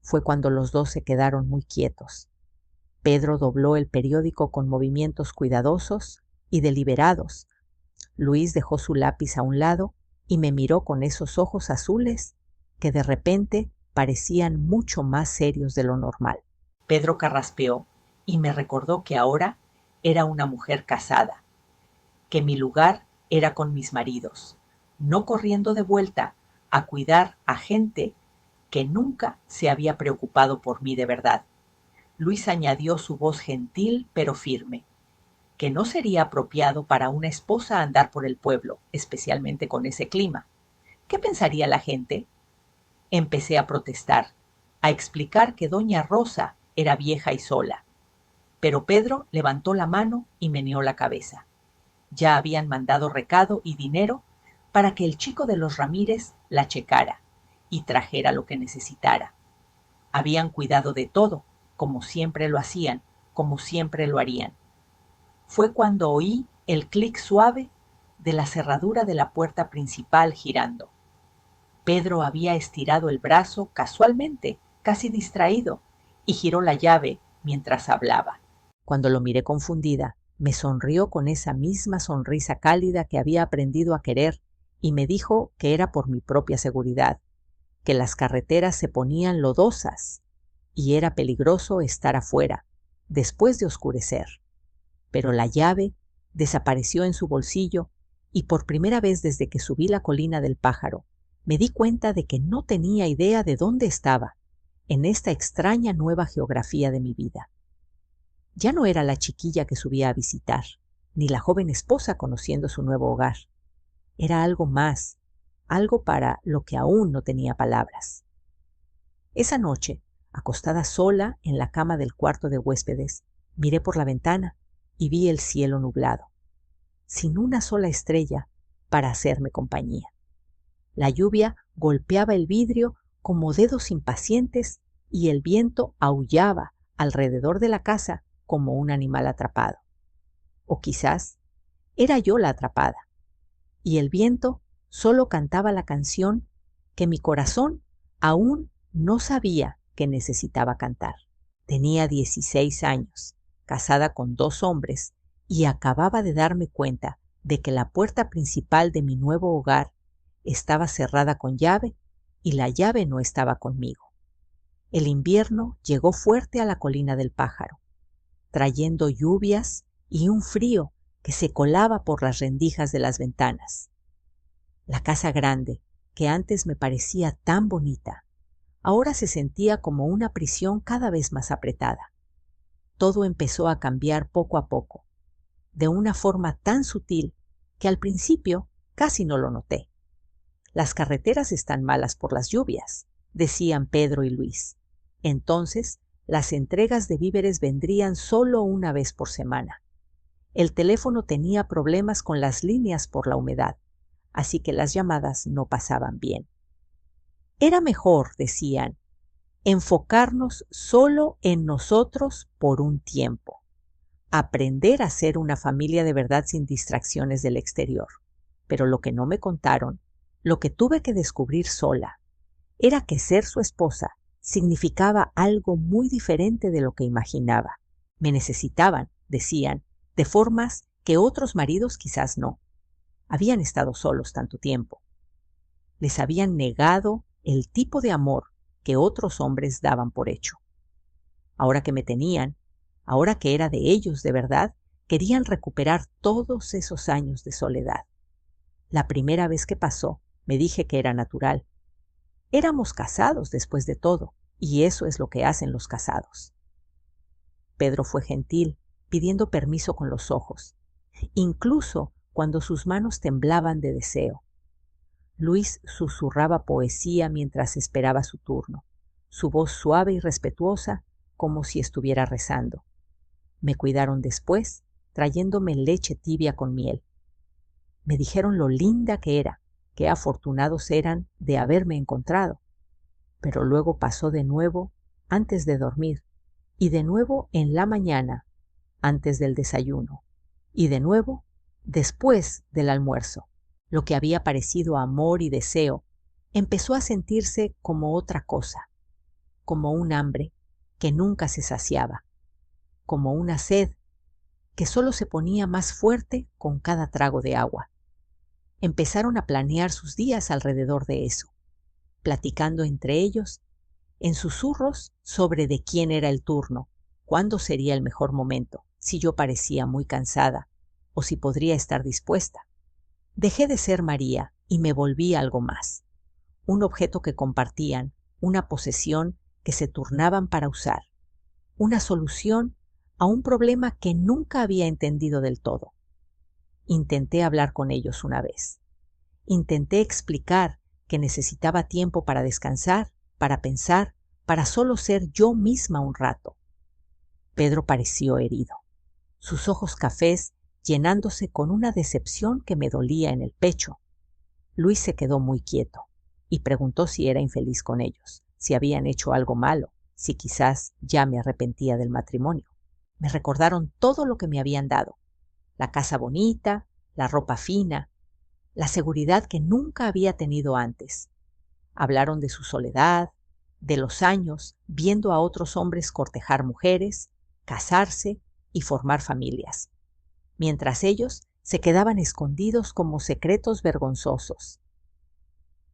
Fue cuando los dos se quedaron muy quietos. Pedro dobló el periódico con movimientos cuidadosos y deliberados. Luis dejó su lápiz a un lado y me miró con esos ojos azules que de repente parecían mucho más serios de lo normal. Pedro carraspeó y me recordó que ahora era una mujer casada, que mi lugar era con mis maridos, no corriendo de vuelta a cuidar a gente que nunca se había preocupado por mí de verdad. Luis añadió su voz gentil pero firme, que no sería apropiado para una esposa andar por el pueblo, especialmente con ese clima. ¿Qué pensaría la gente? Empecé a protestar, a explicar que doña Rosa era vieja y sola. Pero Pedro levantó la mano y meneó la cabeza. Ya habían mandado recado y dinero para que el chico de los Ramírez la checara y trajera lo que necesitara. Habían cuidado de todo, como siempre lo hacían, como siempre lo harían. Fue cuando oí el clic suave de la cerradura de la puerta principal girando. Pedro había estirado el brazo casualmente, casi distraído, y giró la llave mientras hablaba. Cuando lo miré confundida, me sonrió con esa misma sonrisa cálida que había aprendido a querer y me dijo que era por mi propia seguridad, que las carreteras se ponían lodosas y era peligroso estar afuera, después de oscurecer. Pero la llave desapareció en su bolsillo y por primera vez desde que subí la colina del Pájaro, me di cuenta de que no tenía idea de dónde estaba en esta extraña nueva geografía de mi vida. Ya no era la chiquilla que subía a visitar, ni la joven esposa conociendo su nuevo hogar. Era algo más, algo para lo que aún no tenía palabras. Esa noche, acostada sola en la cama del cuarto de huéspedes, miré por la ventana y vi el cielo nublado, sin una sola estrella para hacerme compañía. La lluvia golpeaba el vidrio como dedos impacientes y el viento aullaba alrededor de la casa como un animal atrapado. O quizás era yo la atrapada, y el viento solo cantaba la canción que mi corazón aún no sabía que necesitaba cantar. Tenía 16 años, casada con 2 hombres, y acababa de darme cuenta de que la puerta principal de mi nuevo hogar estaba cerrada con llave y la llave no estaba conmigo. El invierno llegó fuerte a la colina del Pájaro, trayendo lluvias y un frío que se colaba por las rendijas de las ventanas. La casa grande, que antes me parecía tan bonita, ahora se sentía como una prisión cada vez más apretada. Todo empezó a cambiar poco a poco, de una forma tan sutil que al principio casi no lo noté. Las carreteras están malas por las lluvias, decían Pedro y Luis. Entonces, las entregas de víveres vendrían solo una vez por semana. El teléfono tenía problemas con las líneas por la humedad, así que las llamadas no pasaban bien. Era mejor, decían, enfocarnos solo en nosotros por un tiempo, aprender a ser una familia de verdad sin distracciones del exterior. Pero lo que no me contaron, lo que tuve que descubrir sola, era que ser su esposa significaba algo muy diferente de lo que imaginaba. Me necesitaban, decían, de formas que otros maridos quizás no. Habían estado solos tanto tiempo. Les habían negado el tipo de amor que otros hombres daban por hecho. Ahora que me tenían, ahora que era de ellos de verdad, querían recuperar todos esos años de soledad. La primera vez que pasó, me dije que era natural. Éramos casados después de todo, y eso es lo que hacen los casados. Pedro fue gentil, pidiendo permiso con los ojos, incluso cuando sus manos temblaban de deseo. Luis susurraba poesía mientras esperaba su turno, su voz suave y respetuosa como si estuviera rezando. Me cuidaron después, trayéndome leche tibia con miel. Me dijeron lo linda que era, qué afortunados eran de haberme encontrado. Pero luego pasó de nuevo antes de dormir, y de nuevo en la mañana, antes del desayuno, y de nuevo después del almuerzo. Lo que había parecido amor y deseo empezó a sentirse como otra cosa, como un hambre que nunca se saciaba, como una sed que solo se ponía más fuerte con cada trago de agua. Empezaron a planear sus días alrededor de eso, platicando entre ellos en susurros sobre de quién era el turno, cuándo sería el mejor momento, si yo parecía muy cansada o si podría estar dispuesta. Dejé de ser María y me volví algo más, un objeto que compartían, una posesión que se turnaban para usar, una solución a un problema que nunca había entendido del todo. Intenté hablar con ellos una vez. Intenté explicar que necesitaba tiempo para descansar, para pensar, para solo ser yo misma un rato. Pedro pareció herido, sus ojos cafés llenándose con una decepción que me dolía en el pecho. Luis se quedó muy quieto y preguntó si era infeliz con ellos, si habían hecho algo malo, si quizás ya me arrepentía del matrimonio. Me recordaron todo lo que me habían dado, la casa bonita, la ropa fina, la seguridad que nunca había tenido antes. Hablaron de su soledad, de los años viendo a otros hombres cortejar mujeres, casarse y formar familias, mientras ellos se quedaban escondidos como secretos vergonzosos.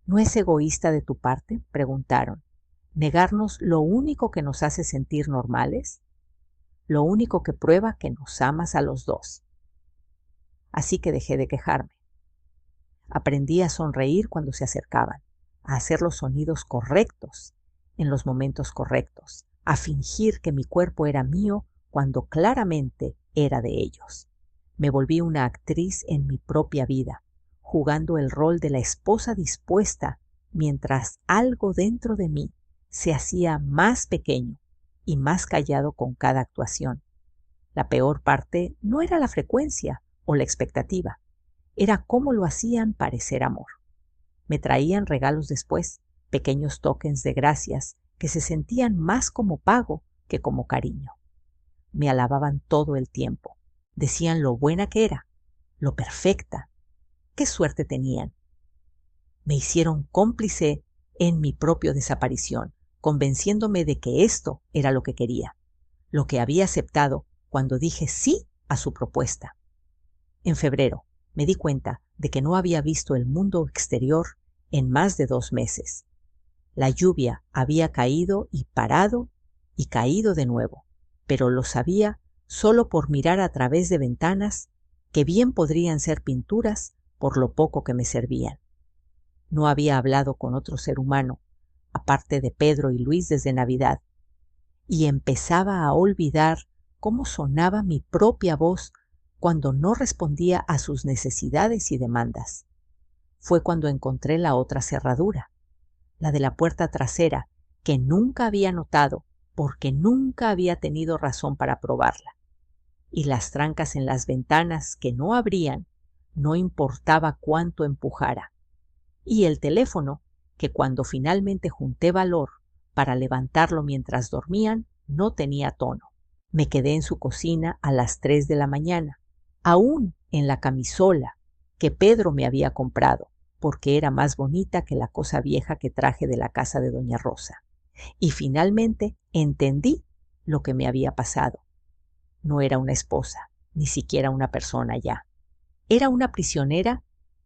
¿No es egoísta de tu parte?, preguntaron, negarnos lo único que nos hace sentir normales, lo único que prueba que nos amas a los dos. Así que dejé de quejarme. Aprendí a sonreír cuando se acercaban, a hacer los sonidos correctos en los momentos correctos, a fingir que mi cuerpo era mío cuando claramente era de ellos. Me volví una actriz en mi propia vida, jugando el rol de la esposa dispuesta mientras algo dentro de mí se hacía más pequeño y más callado con cada actuación. La peor parte no era la frecuencia o la expectativa, era cómo lo hacían parecer amor. Me traían regalos después, pequeños tokens de gracias que se sentían más como pago que como cariño. Me alababan todo el tiempo, decían lo buena que era, lo perfecta, qué suerte tenían. Me hicieron cómplice en mi propia desaparición, convenciéndome de que esto era lo que quería, lo que había aceptado cuando dije sí a su propuesta. En febrero me di cuenta de que no había visto el mundo exterior en más de 2 meses. La lluvia había caído y parado y caído de nuevo, pero lo sabía solo por mirar a través de ventanas que bien podrían ser pinturas por lo poco que me servían. No había hablado con otro ser humano, aparte de Pedro y Luis desde Navidad, y empezaba a olvidar cómo sonaba mi propia voz cuando no respondía a sus necesidades y demandas. Fue cuando encontré la otra cerradura, la de la puerta trasera, que nunca había notado porque nunca había tenido razón para probarla, y las trancas en las ventanas que no abrían, no importaba cuánto empujara, y el teléfono que cuando finalmente junté valor para levantarlo mientras dormían, no tenía tono. Me quedé en su cocina a las 3 de la mañana, aún en la camisola que Pedro me había comprado, porque era más bonita que la cosa vieja que traje de la casa de doña Rosa. Y finalmente entendí lo que me había pasado. No era una esposa, ni siquiera una persona ya. Era una prisionera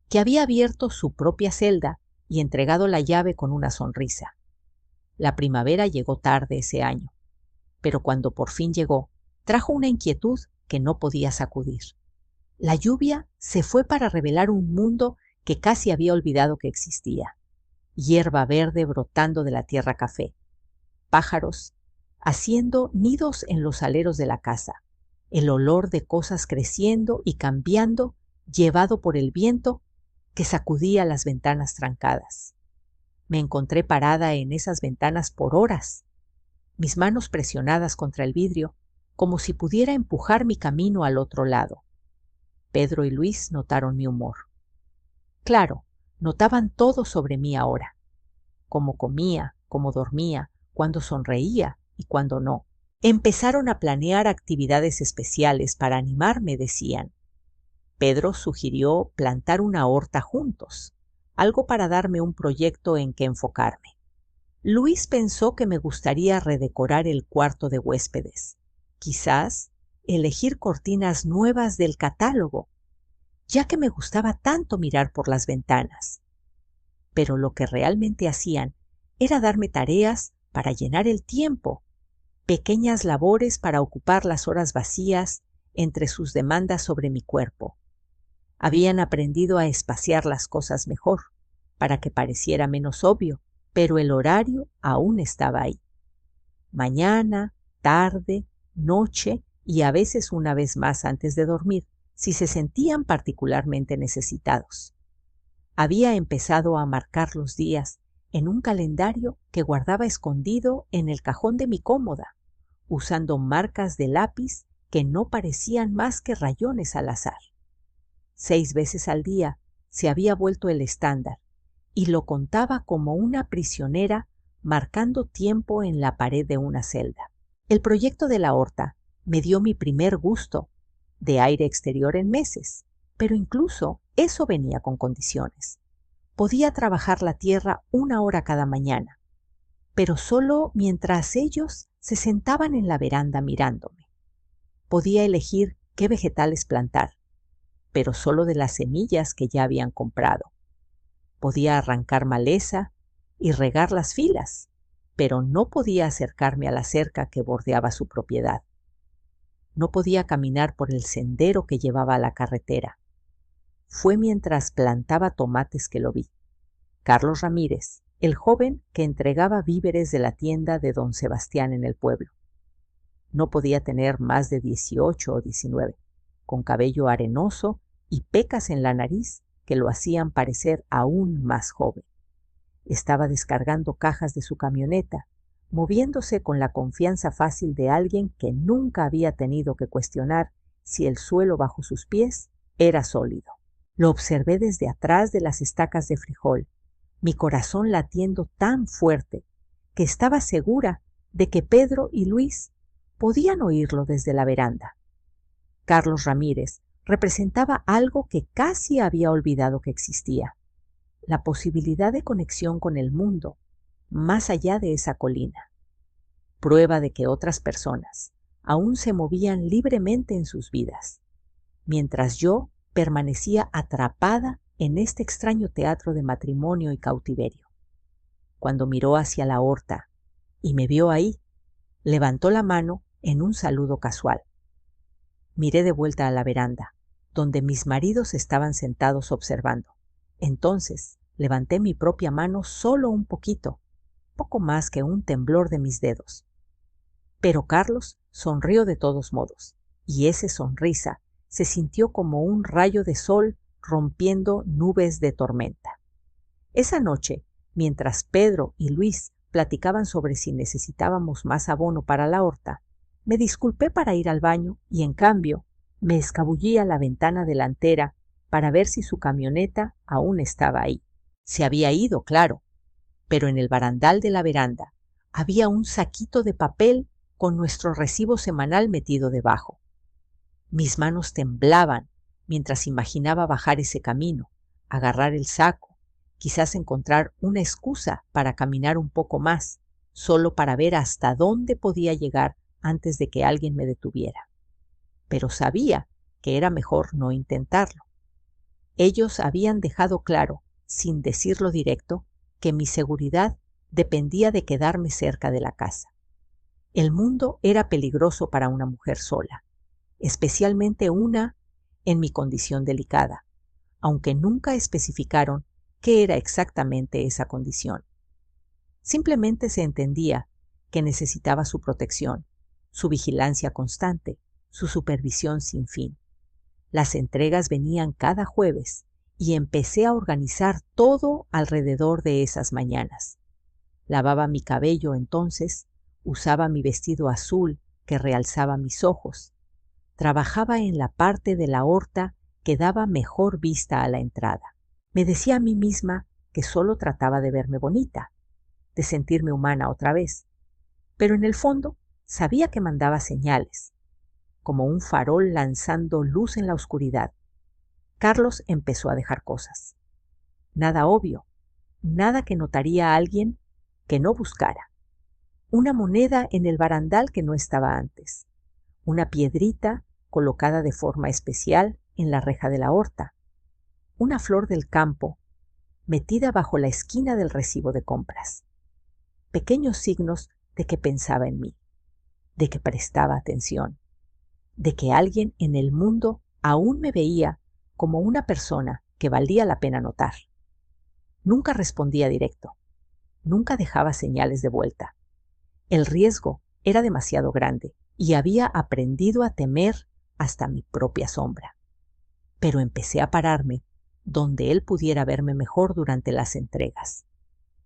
que había abierto su propia celda y entregado la llave con una sonrisa. La primavera llegó tarde ese año, pero cuando por fin llegó, trajo una inquietud que no podía sacudir. La lluvia se fue para revelar un mundo que casi había olvidado que existía. Hierba verde brotando de la tierra café, pájaros haciendo nidos en los aleros de la casa, el olor de cosas creciendo y cambiando, llevado por el viento que sacudía las ventanas trancadas. Me encontré parada en esas ventanas por horas, mis manos presionadas contra el vidrio, como si pudiera empujar mi camino al otro lado. Pedro y Luis notaron mi humor. Claro, notaban todo sobre mí ahora. Cómo comía, cómo dormía, cuándo sonreía y cuándo no. Empezaron a planear actividades especiales para animarme, decían. Pedro sugirió plantar una horta juntos, algo para darme un proyecto en que enfocarme. Luis pensó que me gustaría redecorar el cuarto de huéspedes, quizás elegir cortinas nuevas del catálogo, ya que me gustaba tanto mirar por las ventanas. Pero lo que realmente hacían era darme tareas para llenar el tiempo, pequeñas labores para ocupar las horas vacías entre sus demandas sobre mi cuerpo. Habían aprendido a espaciar las cosas mejor, para que pareciera menos obvio, pero el horario aún estaba ahí. Mañana, tarde, noche y a veces una vez más antes de dormir, si se sentían particularmente necesitados. Había empezado a marcar los días en un calendario que guardaba escondido en el cajón de mi cómoda, usando marcas de lápiz que no parecían más que rayones al azar. 6 veces al día se había vuelto el estándar, y lo contaba como una prisionera marcando tiempo en la pared de una celda. El proyecto de la horta me dio mi primer gusto de aire exterior en meses, pero incluso eso venía con condiciones. Podía trabajar la tierra 1 hora cada mañana, pero solo mientras ellos se sentaban en la veranda mirándome. Podía elegir qué vegetales plantar, pero solo de las semillas que ya habían comprado. Podía arrancar maleza y regar las filas, pero no podía acercarme a la cerca que bordeaba su propiedad. No podía caminar por el sendero que llevaba a la carretera. Fue mientras plantaba tomates que lo vi. Carlos Ramírez, el joven que entregaba víveres de la tienda de don Sebastián en el pueblo. No podía tener más de 18 o 19, con cabello arenoso y pecas en la nariz que lo hacían parecer aún más joven. Estaba descargando cajas de su camioneta, moviéndose con la confianza fácil de alguien que nunca había tenido que cuestionar si el suelo bajo sus pies era sólido. Lo observé desde atrás de las estacas de frijol, mi corazón latiendo tan fuerte que estaba segura de que Pedro y Luis podían oírlo desde la veranda. Carlos Ramírez representaba algo que casi había olvidado que existía, la posibilidad de conexión con el mundo más allá de esa colina, prueba de que otras personas aún se movían libremente en sus vidas, mientras yo permanecía atrapada en este extraño teatro de matrimonio y cautiverio. Cuando miró hacia la horta y me vio ahí, levantó la mano en un saludo casual. Miré de vuelta a la veranda, donde mis maridos estaban sentados observando. Entonces levanté mi propia mano solo un poquito, poco más que un temblor de mis dedos. Pero Carlos sonrió de todos modos, y esa sonrisa se sintió como un rayo de sol rompiendo nubes de tormenta. Esa noche, mientras Pedro y Luis platicaban sobre si necesitábamos más abono para la horta, me disculpé para ir al baño y, en cambio, me escabullí a la ventana delantera para ver si su camioneta aún estaba ahí. Se había ido, claro, pero en el barandal de la veranda había un saquito de papel con nuestro recibo semanal metido debajo. Mis manos temblaban mientras imaginaba bajar ese camino, agarrar el saco, quizás encontrar una excusa para caminar un poco más, solo para ver hasta dónde podía llegar antes de que alguien me detuviera. Pero sabía que era mejor no intentarlo. Ellos habían dejado claro, sin decirlo directo, que mi seguridad dependía de quedarme cerca de la casa. El mundo era peligroso para una mujer sola, especialmente una en mi condición delicada, aunque nunca especificaron qué era exactamente esa condición. Simplemente se entendía que necesitaba su protección, su vigilancia constante, su supervisión sin fin. Las entregas venían cada jueves y empecé a organizar todo alrededor de esas mañanas. Lavaba mi cabello entonces, usaba mi vestido azul que realzaba mis ojos. Trabajaba en la parte de la horta que daba mejor vista a la entrada. Me decía a mí misma que solo trataba de verme bonita, de sentirme humana otra vez, pero en el fondo sabía que mandaba señales, como un farol lanzando luz en la oscuridad. Carlos empezó a dejar cosas. Nada obvio, nada que notaría a alguien que no buscara. Una moneda en el barandal que no estaba antes. Una piedrita colocada de forma especial en la reja de la horta. Una flor del campo metida bajo la esquina del recibo de compras. Pequeños signos de que pensaba en mí, de que prestaba atención, de que alguien en el mundo aún me veía como una persona que valía la pena notar. Nunca respondía directo, nunca dejaba señales de vuelta. El riesgo era demasiado grande y había aprendido a temer hasta mi propia sombra. Pero empecé a pararme donde él pudiera verme mejor durante las entregas.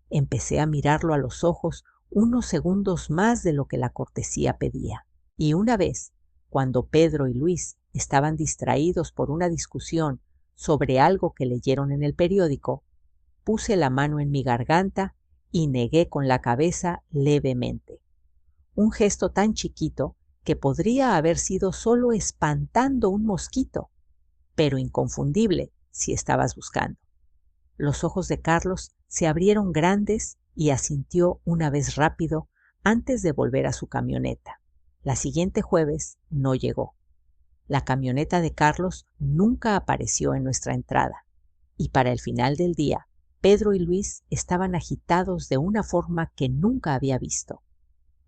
Empecé a mirarlo a los ojos unos segundos más de lo que la cortesía pedía. Y una vez, cuando Pedro y Luis estaban distraídos por una discusión sobre algo que leyeron en el periódico, puse la mano en mi garganta y negué con la cabeza levemente. Un gesto tan chiquito que podría haber sido solo espantando un mosquito, pero inconfundible si estabas buscando. Los ojos de Carlos se abrieron grandes y asintió una vez rápido antes de volver a su camioneta. La siguiente jueves no llegó. La camioneta de Carlos nunca apareció en nuestra entrada, y para el final del día, Pedro y Luis estaban agitados de una forma que nunca había visto.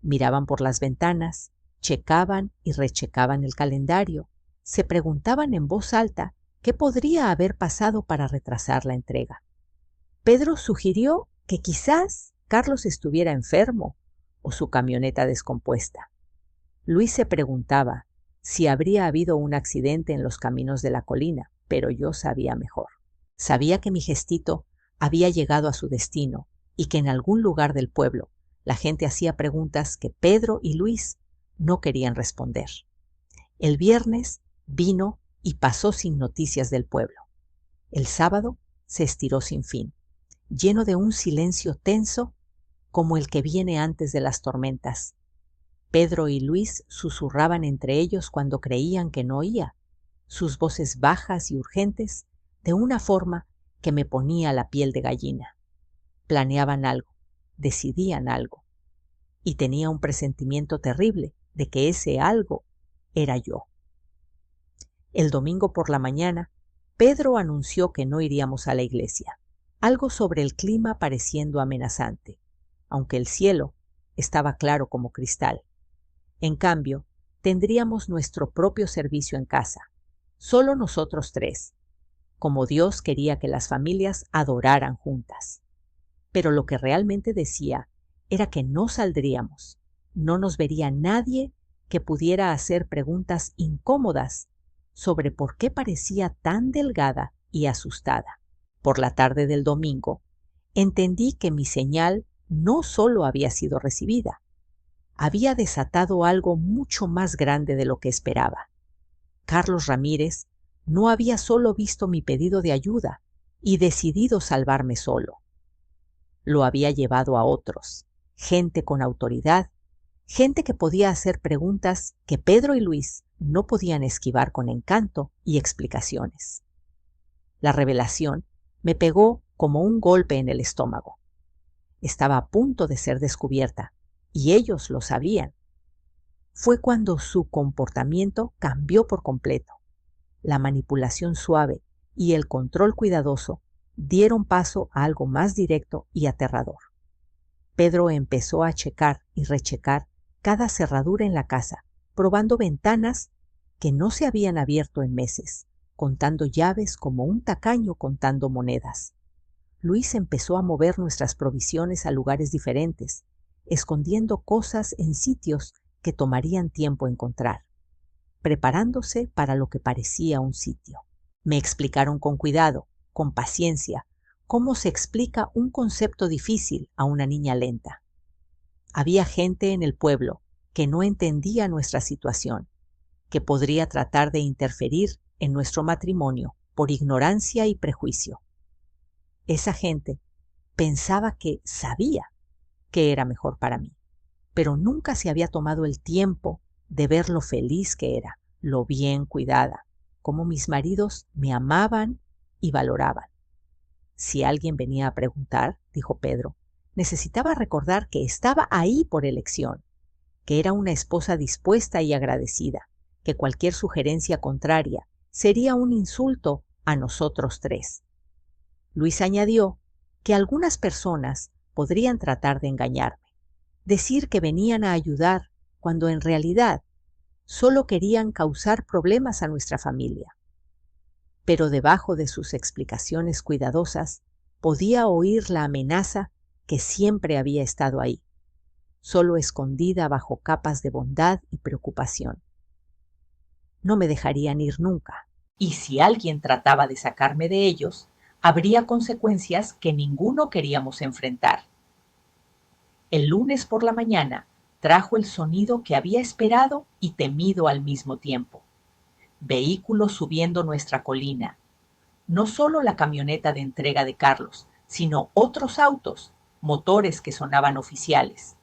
Miraban por las ventanas, checaban y rechecaban el calendario, se preguntaban en voz alta qué podría haber pasado para retrasar la entrega. Pedro sugirió que quizás Carlos estuviera enfermo o su camioneta descompuesta. Luis se preguntaba si habría habido un accidente en los caminos de la colina, pero yo sabía mejor. Sabía que mi gestito había llegado a su destino y que en algún lugar del pueblo la gente hacía preguntas que Pedro y Luis no querían responder. El viernes vino y pasó sin noticias del pueblo. El sábado se estiró sin fin, lleno de un silencio tenso como el que viene antes de las tormentas. Pedro y Luis susurraban entre ellos cuando creían que no oía, sus voces bajas y urgentes, de una forma que me ponía la piel de gallina. Planeaban algo, decidían algo, y tenía un presentimiento terrible de que ese algo era yo. El domingo por la mañana, Pedro anunció que no iríamos a la iglesia, algo sobre el clima pareciendo amenazante, aunque el cielo estaba claro como cristal. En cambio, tendríamos nuestro propio servicio en casa, solo nosotros tres, como Dios quería que las familias adoraran juntas. Pero lo que realmente decía era que no saldríamos, no nos vería nadie que pudiera hacer preguntas incómodas sobre por qué parecía tan delgada y asustada. Por la tarde del domingo, entendí que mi señal no solo había sido recibida, había desatado algo mucho más grande de lo que esperaba. Carlos Ramírez no había solo visto mi pedido de ayuda y decidido salvarme solo. lo había llevado a otros, gente con autoridad, gente que podía hacer preguntas que Pedro y Luis no podían esquivar con encanto y explicaciones. La revelación me pegó como un golpe en el estómago. Estaba a punto de ser descubierta, y ellos lo sabían. Fue cuando su comportamiento cambió por completo. La manipulación suave y el control cuidadoso dieron paso a algo más directo y aterrador. Pedro empezó a checar y rechecar cada cerradura en la casa, probando ventanas que no se habían abierto en meses, contando llaves como un tacaño contando monedas. Luis empezó a mover nuestras provisiones a lugares diferentes, escondiendo cosas en sitios que tomarían tiempo encontrar, preparándose para lo que parecía un sitio. Me explicaron con cuidado, con paciencia, cómo se explica un concepto difícil a una niña lenta. Había gente en el pueblo que no entendía nuestra situación, que podría tratar de interferir en nuestro matrimonio por ignorancia y prejuicio. Esa gente pensaba que sabía que era mejor para mí, pero nunca se había tomado el tiempo de ver lo feliz que era, lo bien cuidada, cómo mis maridos me amaban y valoraban. Si alguien venía a preguntar, dijo Pedro, necesitaba recordar que estaba ahí por elección, que era una esposa dispuesta y agradecida, que cualquier sugerencia contraria sería un insulto a nosotros tres. Luis añadió que algunas personas podrían tratar de engañarme, decir que venían a ayudar cuando en realidad solo querían causar problemas a nuestra familia. Pero debajo de sus explicaciones cuidadosas podía oír la amenaza que siempre había estado ahí, solo escondida bajo capas de bondad y preocupación. No me dejarían ir nunca, y si alguien trataba de sacarme de ellos, habría consecuencias que ninguno queríamos enfrentar. El lunes por la mañana trajo el sonido que había esperado y temido al mismo tiempo. Vehículos subiendo nuestra colina. No solo la camioneta de entrega de Carlos, sino otros autos, motores que sonaban oficiales.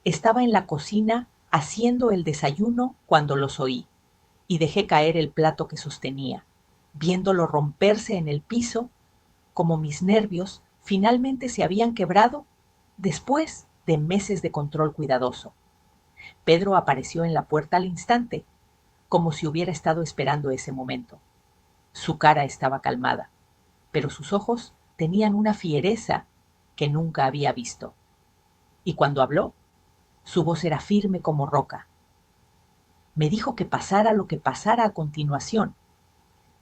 Estaba en la cocina haciendo el desayuno cuando los oí, y dejé caer el plato que sostenía, viéndolo romperse en el piso, como mis nervios finalmente se habían quebrado después de meses de control cuidadoso. Pedro apareció en la puerta al instante, como si hubiera estado esperando ese momento. Su cara estaba calmada, pero sus ojos tenían una fiereza que nunca había visto. Y cuando habló, su voz era firme como roca. Me dijo que pasara lo que pasara a continuación.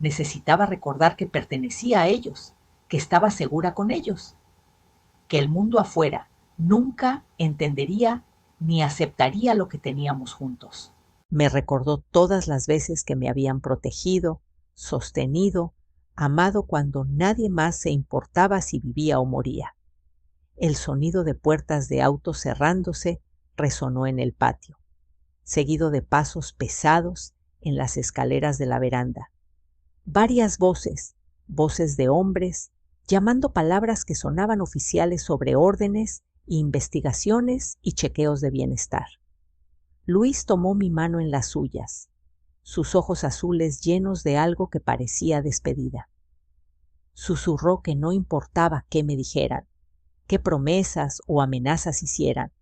Necesitaba recordar que pertenecía a ellos, que estaba segura con ellos, que el mundo afuera nunca entendería ni aceptaría lo que teníamos juntos. Me recordó todas las veces que me habían protegido, sostenido, amado cuando nadie más se importaba si vivía o moría. El sonido de puertas de autos cerrándose resonó en el patio, seguido de pasos pesados en las escaleras de la veranda. Varias voces, voces de hombres, llamando palabras que sonaban oficiales sobre órdenes, investigaciones y chequeos de bienestar. Luis tomó mi mano en las suyas, sus ojos azules llenos de algo que parecía despedida. Susurró que no importaba qué me dijeran, qué promesas o amenazas hicieran.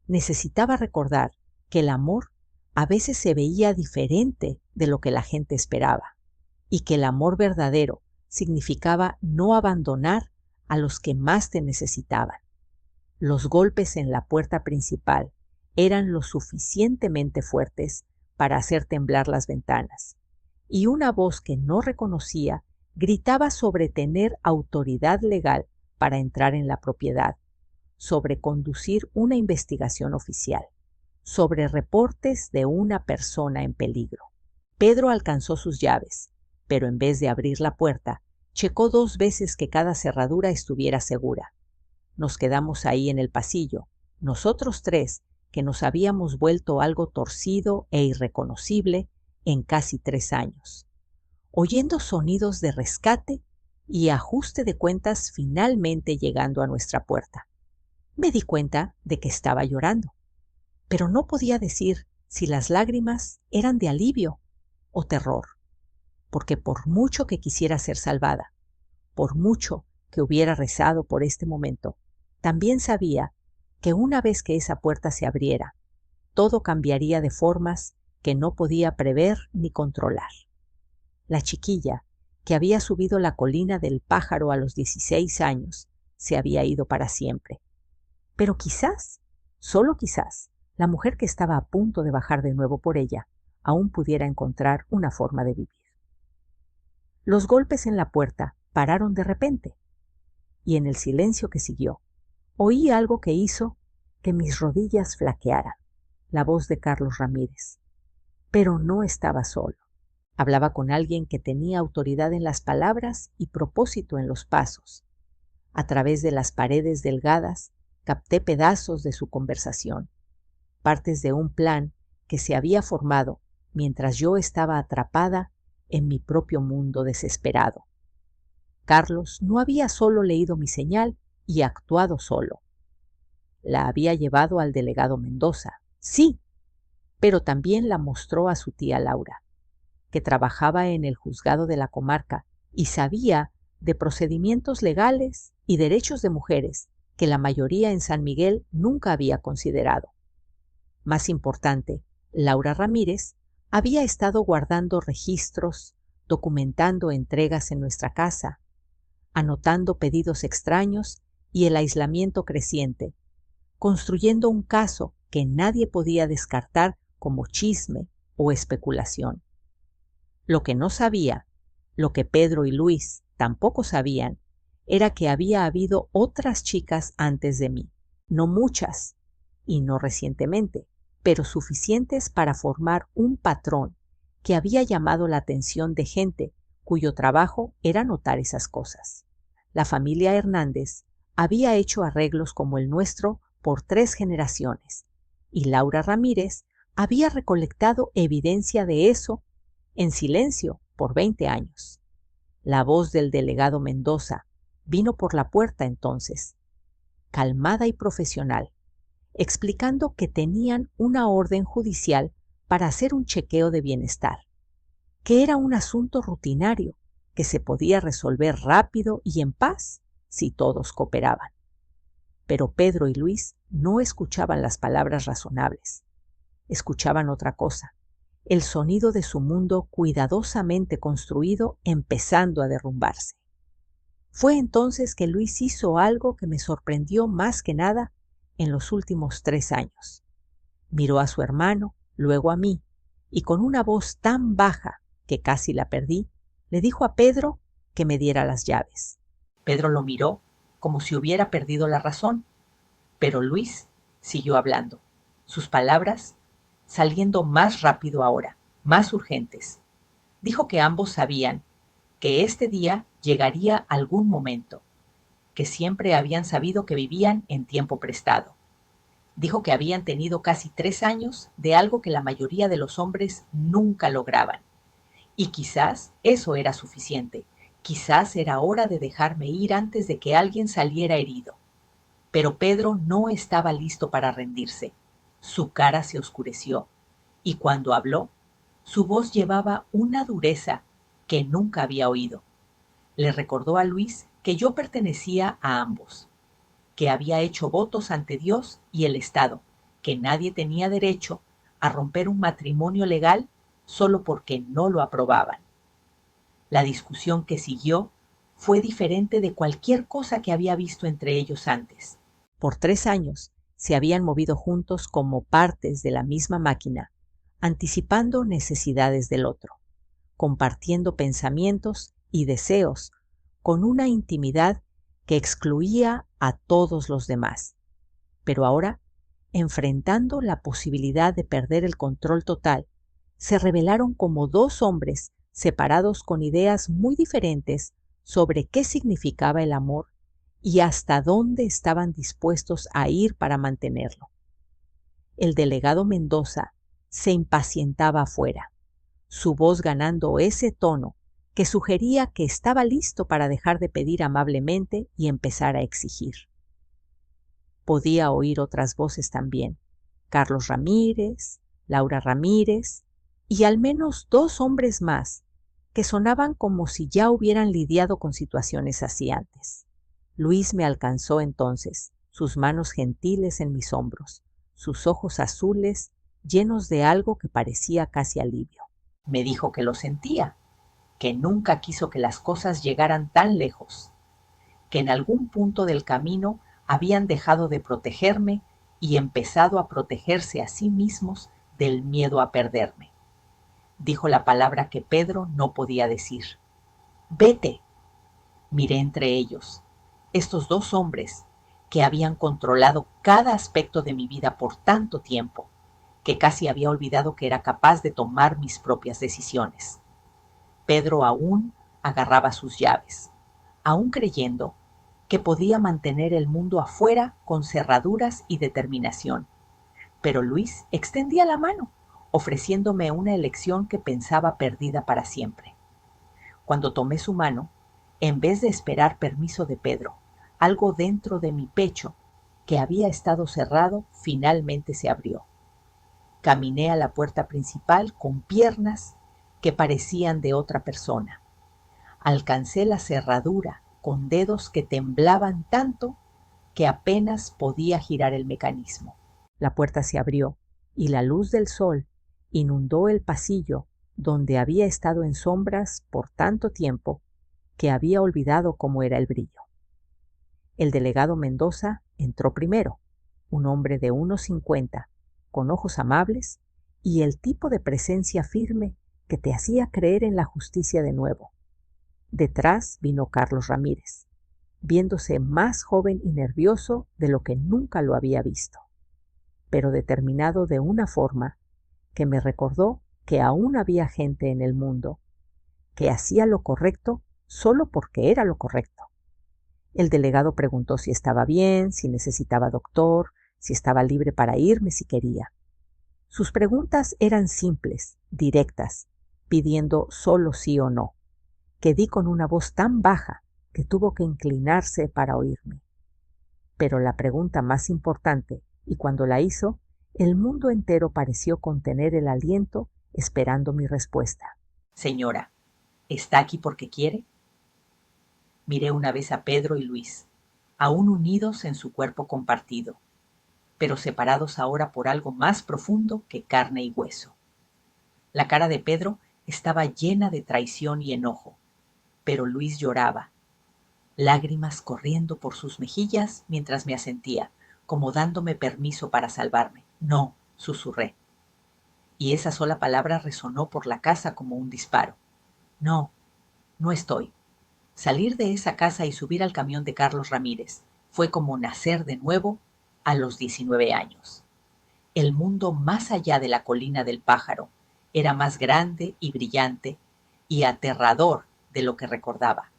Necesitaba recordar que el amor a veces se veía diferente de lo que la gente esperaba, y que el amor verdadero significaba no abandonar a los que más te necesitaban. Los golpes en la puerta principal eran lo suficientemente fuertes para hacer temblar las ventanas, y una voz que no reconocía gritaba sobre tener autoridad legal para entrar en la propiedad, sobre conducir una investigación oficial, sobre reportes de una persona en peligro. Pedro alcanzó sus llaves, pero en vez de abrir la puerta, checó 2 veces que cada cerradura estuviera segura. Nos quedamos ahí en el pasillo, nosotros 3, que nos habíamos vuelto algo torcido e irreconocible en casi 3 años, oyendo sonidos de rescate y ajuste de cuentas finalmente llegando a nuestra puerta. Me di cuenta de que estaba llorando, pero no podía decir si las lágrimas eran de alivio o terror, porque por mucho que quisiera ser salvada, por mucho que hubiera rezado por este momento, también sabía que una vez que esa puerta se abriera, todo cambiaría de formas que no podía prever ni controlar. La chiquilla, que había subido la colina del Pájaro a los 16 años, se había ido para siempre. Pero quizás, solo quizás, la mujer que estaba a punto de bajar de nuevo por ella aún pudiera encontrar una forma de vivir. Los golpes en la puerta pararon de repente, y en el silencio que siguió, oí algo que hizo que mis rodillas flaquearan, la voz de Carlos Ramírez. Pero no estaba solo. Hablaba con alguien que tenía autoridad en las palabras y propósito en los pasos. A través de las paredes delgadas capté pedazos de su conversación, partes de un plan que se había formado mientras yo estaba atrapada en mi propio mundo desesperado. Carlos no había solo leído mi señal y actuado solo. La había llevado al delegado Mendoza, sí, pero también la mostró a su tía Laura, que trabajaba en el juzgado de la comarca y sabía de procedimientos legales y derechos de mujeres que la mayoría en San Miguel nunca había considerado. Más importante, Laura Ramírez había estado guardando registros, documentando entregas en nuestra casa, anotando pedidos extraños y el aislamiento creciente, construyendo un caso que nadie podía descartar como chisme o especulación. Lo que no sabía, lo que Pedro y Luis tampoco sabían, era que había habido otras chicas antes de mí, no muchas, y no recientemente, pero suficientes para formar un patrón que había llamado la atención de gente cuyo trabajo era notar esas cosas. La familia Hernández había hecho arreglos como el nuestro por 3 generaciones, y Laura Ramírez había recolectado evidencia de eso en silencio por 20 años. La voz del delegado Mendoza vino por la puerta entonces, calmada y profesional, explicando que tenían una orden judicial para hacer un chequeo de bienestar, que era un asunto rutinario que se podía resolver rápido y en paz si todos cooperaban. Pero Pedro y Luis no escuchaban las palabras razonables, escuchaban otra cosa, el sonido de su mundo cuidadosamente construido empezando a derrumbarse. Fue entonces que Luis hizo algo que me sorprendió más que nada en los últimos 3 años. Miró a su hermano, luego a mí, y con una voz tan baja que casi la perdí, le dijo a Pedro que me diera las llaves. Pedro lo miró como si hubiera perdido la razón, pero Luis siguió hablando, sus palabras saliendo más rápido ahora, más urgentes. Dijo que ambos sabían que este día llegaría algún momento, que siempre habían sabido que vivían en tiempo prestado. Dijo que habían tenido casi 3 años de algo que la mayoría de los hombres nunca lograban. Y quizás eso era suficiente. Quizás era hora de dejarme ir antes de que alguien saliera herido. Pero Pedro no estaba listo para rendirse. Su cara se oscureció, y cuando habló, su voz llevaba una dureza que nunca había oído. Le recordó a Luis que yo pertenecía a ambos, que había hecho votos ante Dios y el Estado, que nadie tenía derecho a romper un matrimonio legal solo porque no lo aprobaban. La discusión que siguió fue diferente de cualquier cosa que había visto entre ellos antes. Por 3 años se habían movido juntos como partes de la misma máquina, anticipando necesidades del otro, compartiendo pensamientos y deseos con una intimidad que excluía a todos los demás. Pero ahora, enfrentando la posibilidad de perder el control total, se revelaron como 2 hombres separados con ideas muy diferentes sobre qué significaba el amor y hasta dónde estaban dispuestos a ir para mantenerlo. El delegado Mendoza se impacientaba afuera, su voz ganando ese tono que sugería que estaba listo para dejar de pedir amablemente y empezar a exigir. Podía oír otras voces también: Carlos Ramírez, Laura Ramírez y al menos 2 hombres más, que sonaban como si ya hubieran lidiado con situaciones así antes. Luis me alcanzó entonces, sus manos gentiles en mis hombros, sus ojos azules llenos de algo que parecía casi alivio. Me dijo que lo sentía, que nunca quiso que las cosas llegaran tan lejos, que en algún punto del camino habían dejado de protegerme y empezado a protegerse a sí mismos del miedo a perderme. Dijo la palabra que Pedro no podía decir: «Vete». Miré entre ellos, estos 2 hombres que habían controlado cada aspecto de mi vida por tanto tiempo, que casi había olvidado que era capaz de tomar mis propias decisiones. Pedro aún agarraba sus llaves, aún creyendo que podía mantener el mundo afuera con cerraduras y determinación. Pero Luis extendía la mano, ofreciéndome una elección que pensaba perdida para siempre. Cuando tomé su mano, en vez de esperar permiso de Pedro, algo dentro de mi pecho, que había estado cerrado, finalmente se abrió. Caminé a la puerta principal con piernas que parecían de otra persona. Alcancé la cerradura con dedos que temblaban tanto que apenas podía girar el mecanismo. La puerta se abrió y la luz del sol inundó el pasillo donde había estado en sombras por tanto tiempo que había olvidado cómo era el brillo. El delegado Mendoza entró primero, un hombre de 1,50, con ojos amables y el tipo de presencia firme que te hacía creer en la justicia de nuevo. Detrás vino Carlos Ramírez, viéndose más joven y nervioso de lo que nunca lo había visto, pero determinado de una forma que me recordó que aún había gente en el mundo que hacía lo correcto solo porque era lo correcto. El delegado preguntó si estaba bien, si necesitaba doctor, si estaba libre para irme si quería. Sus preguntas eran simples, directas, pidiendo solo sí o no, que di con una voz tan baja que tuvo que inclinarse para oírme. Pero la pregunta más importante, y cuando la hizo, el mundo entero pareció contener el aliento esperando mi respuesta. «Señora, ¿está aquí porque quiere?». Miré una vez a Pedro y Luis, aún unidos en su cuerpo compartido, pero separados ahora por algo más profundo que carne y hueso. La cara de Pedro estaba llena de traición y enojo, pero Luis lloraba, lágrimas corriendo por sus mejillas mientras me asentía, como dándome permiso para salvarme. «No», susurré. Y esa sola palabra resonó por la casa como un disparo. «No, no estoy». Salir de esa casa y subir al camión de Carlos Ramírez fue como nacer de nuevo a los 19 años. El mundo más allá de la colina del pájaro era más grande y brillante y aterrador de lo que recordaba.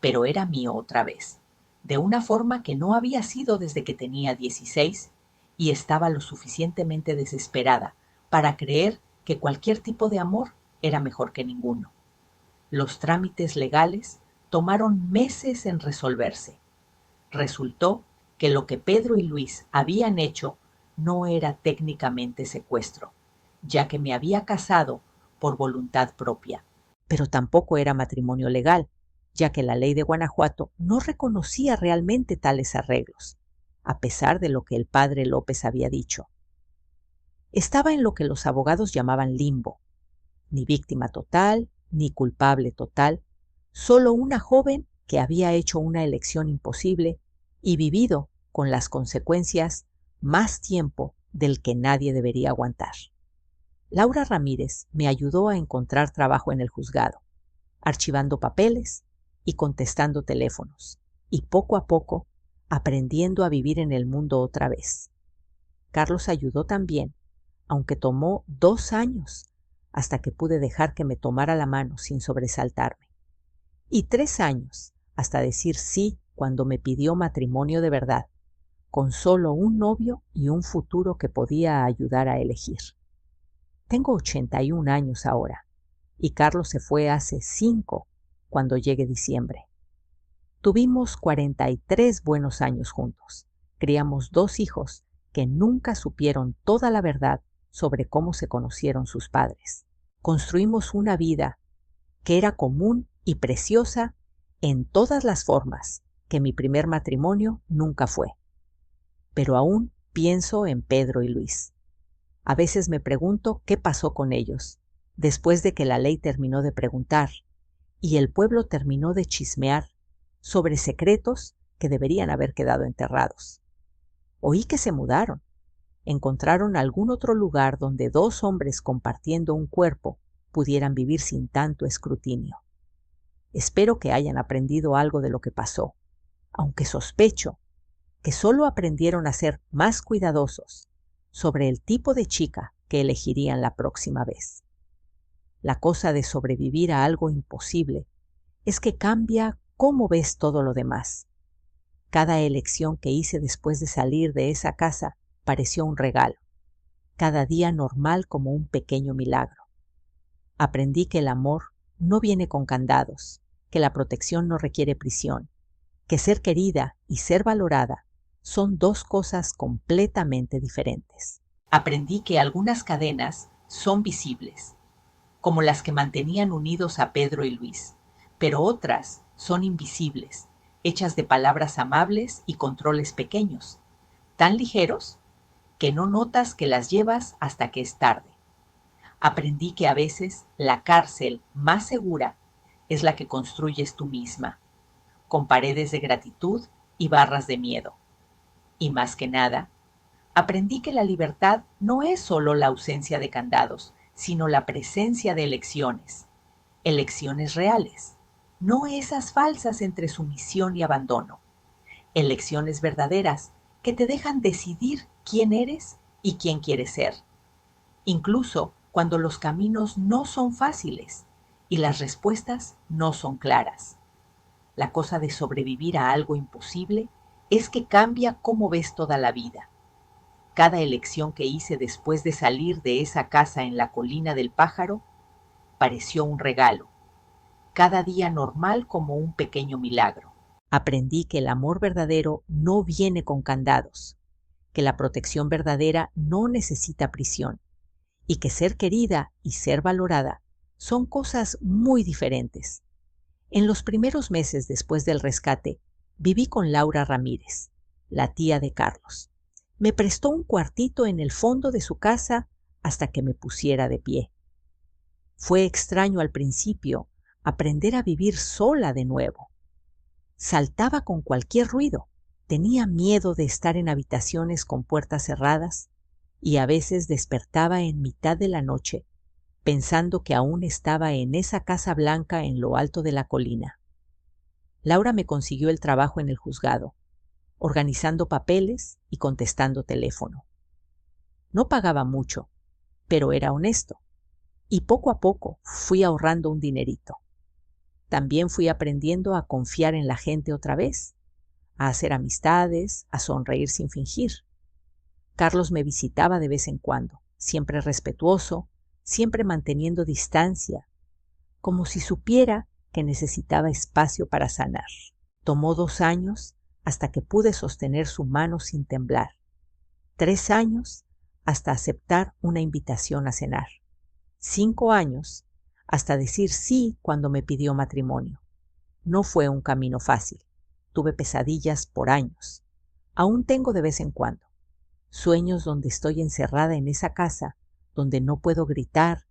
Pero era mío otra vez, de una forma que no había sido desde que tenía 16 y estaba lo suficientemente desesperada para creer que cualquier tipo de amor era mejor que ninguno. Los trámites legales tomaron meses en resolverse. Resultó que lo que Pedro y Luis habían hecho no era técnicamente secuestro, ya que me había casado por voluntad propia. Pero tampoco era matrimonio legal, ya que la ley de Guanajuato no reconocía realmente tales arreglos, a pesar de lo que el padre López había dicho. Estaba en lo que los abogados llamaban limbo, ni víctima total, ni culpable total, solo una joven que había hecho una elección imposible y vivido con las consecuencias más tiempo del que nadie debería aguantar. Laura Ramírez me ayudó a encontrar trabajo en el juzgado, archivando papeles y contestando teléfonos, y poco a poco aprendiendo a vivir en el mundo otra vez. Carlos ayudó también, aunque tomó 2 años hasta que pude dejar que me tomara la mano sin sobresaltarme. Y 3 años hasta decir sí cuando me pidió matrimonio de verdad, con solo un novio y un futuro que podía ayudar a elegir. Tengo 81 años ahora, y Carlos se fue hace 5 cuando llegue diciembre. Tuvimos 43 buenos años juntos. Criamos 2 hijos que nunca supieron toda la verdad sobre cómo se conocieron sus padres. Construimos una vida que era común y preciosa en todas las formas que mi primer matrimonio nunca fue. Pero aún pienso en Pedro y Luis. A veces me pregunto qué pasó con ellos, después de que la ley terminó de preguntar y el pueblo terminó de chismear sobre secretos que deberían haber quedado enterrados. Oí que se mudaron. Encontraron algún otro lugar donde 2 hombres compartiendo un cuerpo pudieran vivir sin tanto escrutinio. Espero que hayan aprendido algo de lo que pasó, aunque sospecho que solo aprendieron a ser más cuidadosos sobre el tipo de chica que elegirían la próxima vez. La cosa de sobrevivir a algo imposible es que cambia cómo ves todo lo demás. Cada elección que hice después de salir de esa casa pareció un regalo. Cada día normal como un pequeño milagro. Aprendí que el amor no viene con candados, que la protección no requiere prisión, que ser querida y ser valorada son 2 cosas completamente diferentes. Aprendí que algunas cadenas son visibles, como las que mantenían unidos a Pedro y Luis, pero otras son invisibles, hechas de palabras amables y controles pequeños, tan ligeros que no notas que las llevas hasta que es tarde. Aprendí que a veces la cárcel más segura es la que construyes tú misma, con paredes de gratitud y barras de miedo. Y más que nada, aprendí que la libertad no es solo la ausencia de candados, sino la presencia de elecciones. Elecciones reales, no esas falsas entre sumisión y abandono. Elecciones verdaderas que te dejan decidir quién eres y quién quieres ser. Incluso cuando los caminos no son fáciles y las respuestas no son claras. La cosa de sobrevivir a algo imposible es que cambia cómo ves toda la vida. Cada elección que hice después de salir de esa casa en la colina del pájaro pareció un regalo. Cada día normal como un pequeño milagro. Aprendí que el amor verdadero no viene con candados, que la protección verdadera no necesita prisión y que ser querida y ser valorada son cosas muy diferentes. En los primeros meses después del rescate, viví con Laura Ramírez, la tía de Carlos. Me prestó un cuartito en el fondo de su casa hasta que me pusiera de pie. Fue extraño al principio aprender a vivir sola de nuevo. Saltaba con cualquier ruido. Tenía miedo de estar en habitaciones con puertas cerradas y a veces despertaba en mitad de la noche pensando que aún estaba en esa casa blanca en lo alto de la colina. Laura me consiguió el trabajo en el juzgado, organizando papeles y contestando teléfono. No pagaba mucho, pero era honesto, y poco a poco fui ahorrando un dinerito. También fui aprendiendo a confiar en la gente otra vez, a hacer amistades, a sonreír sin fingir. Carlos me visitaba de vez en cuando, siempre respetuoso, siempre manteniendo distancia, como si supiera que necesitaba espacio para sanar. Tomó 2 años hasta que pude sostener su mano sin temblar. 3 años hasta aceptar una invitación a cenar. 5 años hasta decir sí cuando me pidió matrimonio. No fue un camino fácil. Tuve pesadillas por años. Aún tengo de vez en cuando. Sueños donde estoy encerrada en esa casa, donde no puedo gritar,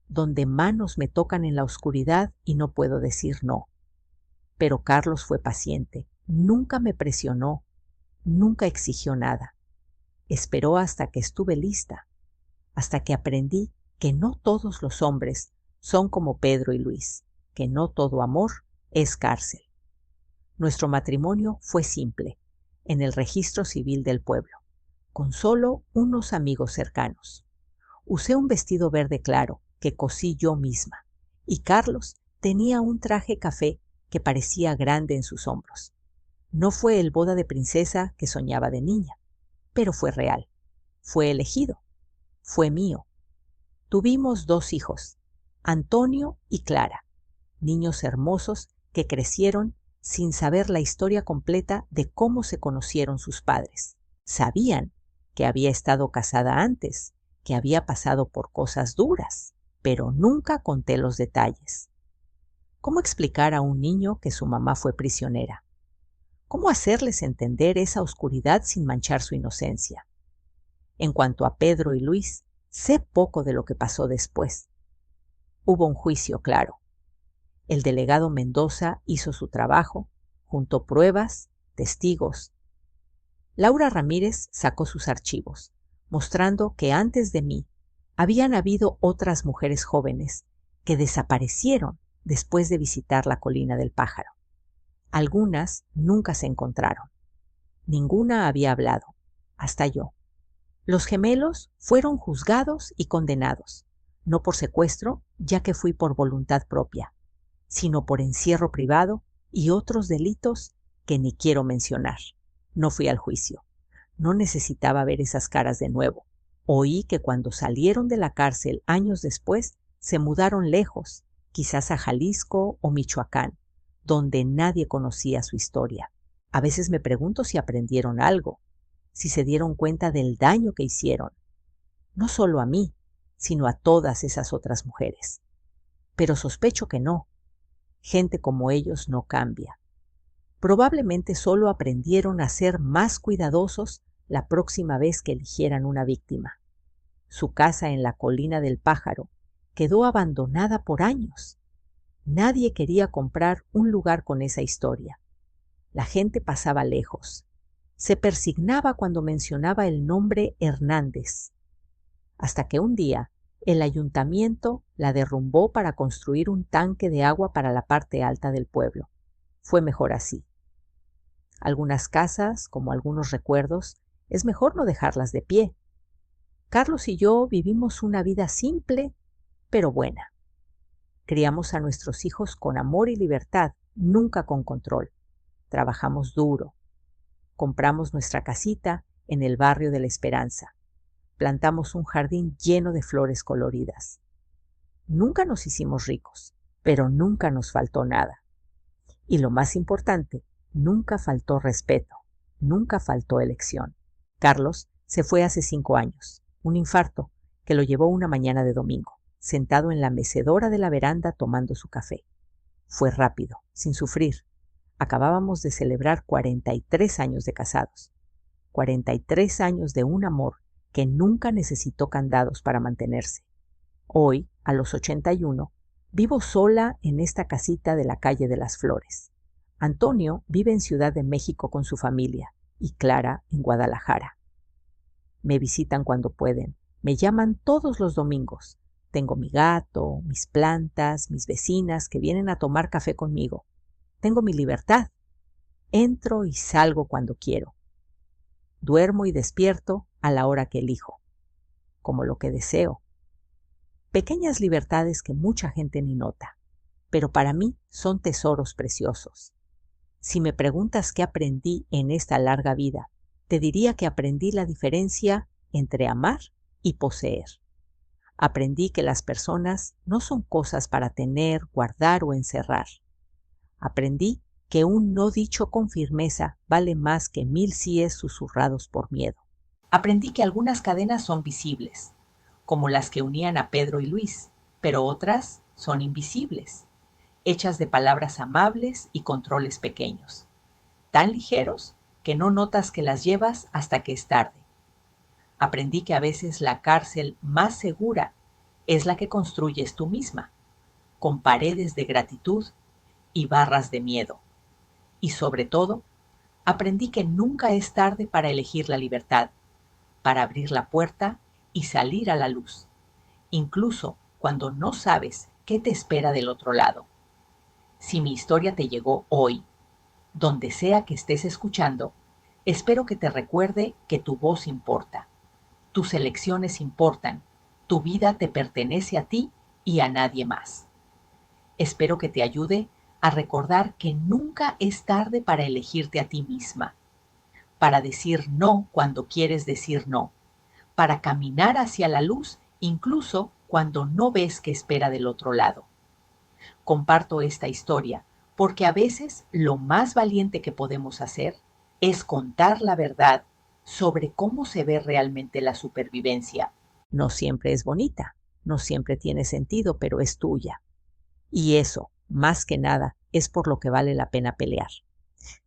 donde manos me tocan en la oscuridad y no puedo decir no. Pero Carlos fue paciente, nunca me presionó, nunca exigió nada. Esperó hasta que estuve lista, hasta que aprendí que no todos los hombres son como Pedro y Luis, que no todo amor es cárcel. Nuestro matrimonio fue simple, en el registro civil del pueblo, con solo unos amigos cercanos. Usé un vestido verde claro que cosí yo misma, y Carlos tenía un traje café que parecía grande en sus hombros. No fue el boda de princesa que soñaba de niña, pero fue real, fue elegido, fue mío. Tuvimos 2 hijos, Antonio y Clara, niños hermosos que crecieron sin saber la historia completa de cómo se conocieron sus padres. Sabían que había estado casada antes, que había pasado por cosas duras, pero nunca conté los detalles. ¿Cómo explicar a un niño que su mamá fue prisionera? ¿Cómo hacerles entender esa oscuridad sin manchar su inocencia? En cuanto a Pedro y Luis, sé poco de lo que pasó después. Hubo un juicio, claro. El delegado Mendoza hizo su trabajo, juntó pruebas, testigos. Laura Ramírez sacó sus archivos, mostrando que antes de mí habían habido otras mujeres jóvenes que desaparecieron después de visitar la colina del pájaro. Algunas nunca se encontraron. Ninguna había hablado, hasta yo. Los gemelos fueron juzgados y condenados, no por secuestro, ya que fui por voluntad propia, sino por encierro privado y otros delitos que ni quiero mencionar. No fui al juicio. No necesitaba ver esas caras de nuevo. Oí que cuando salieron de la cárcel años después, se mudaron lejos, quizás a Jalisco o Michoacán, donde nadie conocía su historia. A veces me pregunto si aprendieron algo, si se dieron cuenta del daño que hicieron, no solo a mí, sino a todas esas otras mujeres. Pero sospecho que no. Gente como ellos no cambia. Probablemente solo aprendieron a ser más cuidadosos la próxima vez que eligieran una víctima. Su casa en la colina del pájaro quedó abandonada por años. Nadie quería comprar un lugar con esa historia. La gente pasaba lejos. Se persignaba cuando mencionaba el nombre Hernández. Hasta que un día el ayuntamiento la derrumbó para construir un tanque de agua para la parte alta del pueblo. Fue mejor así. Algunas casas, como algunos recuerdos, es mejor no dejarlas de pie. Carlos y yo vivimos una vida simple, pero buena. Criamos a nuestros hijos con amor y libertad, nunca con control. Trabajamos duro. Compramos nuestra casita en el barrio de La Esperanza. Plantamos un jardín lleno de flores coloridas. Nunca nos hicimos ricos, pero nunca nos faltó nada. Y lo más importante, nunca faltó respeto, nunca faltó elección. Carlos se fue hace 5 años, un infarto que lo llevó una mañana de domingo, sentado en la mecedora de la veranda tomando su café. Fue rápido, sin sufrir. Acabábamos de celebrar 43 años de casados. 43 años de un amor que nunca necesitó candados para mantenerse. Hoy, a los 81, vivo sola en esta casita de la calle de las Flores. Antonio vive en Ciudad de México con su familia y Clara en Guadalajara. Me visitan cuando pueden, me llaman todos los domingos. Tengo mi gato, mis plantas, mis vecinas que vienen a tomar café conmigo. Tengo mi libertad. Entro y salgo cuando quiero. Duermo y despierto a la hora que elijo, como lo que deseo. Pequeñas libertades que mucha gente ni nota, pero para mí son tesoros preciosos. Si me preguntas qué aprendí en esta larga vida, te diría que aprendí la diferencia entre amar y poseer. Aprendí que las personas no son cosas para tener, guardar o encerrar. Aprendí que un no dicho con firmeza vale más que 1000 síes susurrados por miedo. Aprendí que algunas cadenas son visibles, como las que unían a Pedro y Luis, pero otras son invisibles, hechas de palabras amables y controles pequeños, tan ligeros que no notas que las llevas hasta que es tarde. Aprendí que a veces la cárcel más segura es la que construyes tú misma, con paredes de gratitud y barras de miedo. Y sobre todo, aprendí que nunca es tarde para elegir la libertad, para abrir la puerta y salir a la luz, incluso cuando no sabes qué te espera del otro lado. Si mi historia te llegó hoy, donde sea que estés escuchando, espero que te recuerde que tu voz importa, tus elecciones importan, tu vida te pertenece a ti y a nadie más. Espero que te ayude a recordar que nunca es tarde para elegirte a ti misma, para decir no cuando quieres decir no, para caminar hacia la luz incluso cuando no ves qué espera del otro lado. Comparto esta historia porque a veces lo más valiente que podemos hacer es contar la verdad sobre cómo se ve realmente la supervivencia. No siempre es bonita, no siempre tiene sentido, pero es tuya. Y eso, más que nada, es por lo que vale la pena pelear.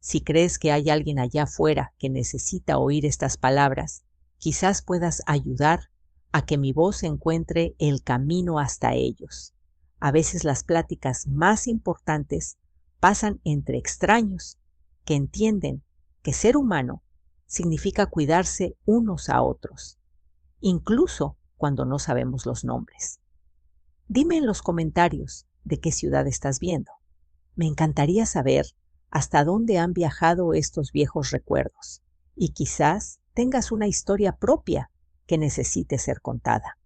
Si crees que hay alguien allá afuera que necesita oír estas palabras, quizás puedas ayudar a que mi voz encuentre el camino hasta ellos. A veces las pláticas más importantes pasan entre extraños que entienden que ser humano significa cuidarse unos a otros, incluso cuando no sabemos los nombres. Dime en los comentarios de qué ciudad estás viendo. Me encantaría saber hasta dónde han viajado estos viejos recuerdos y quizás tengas una historia propia que necesite ser contada.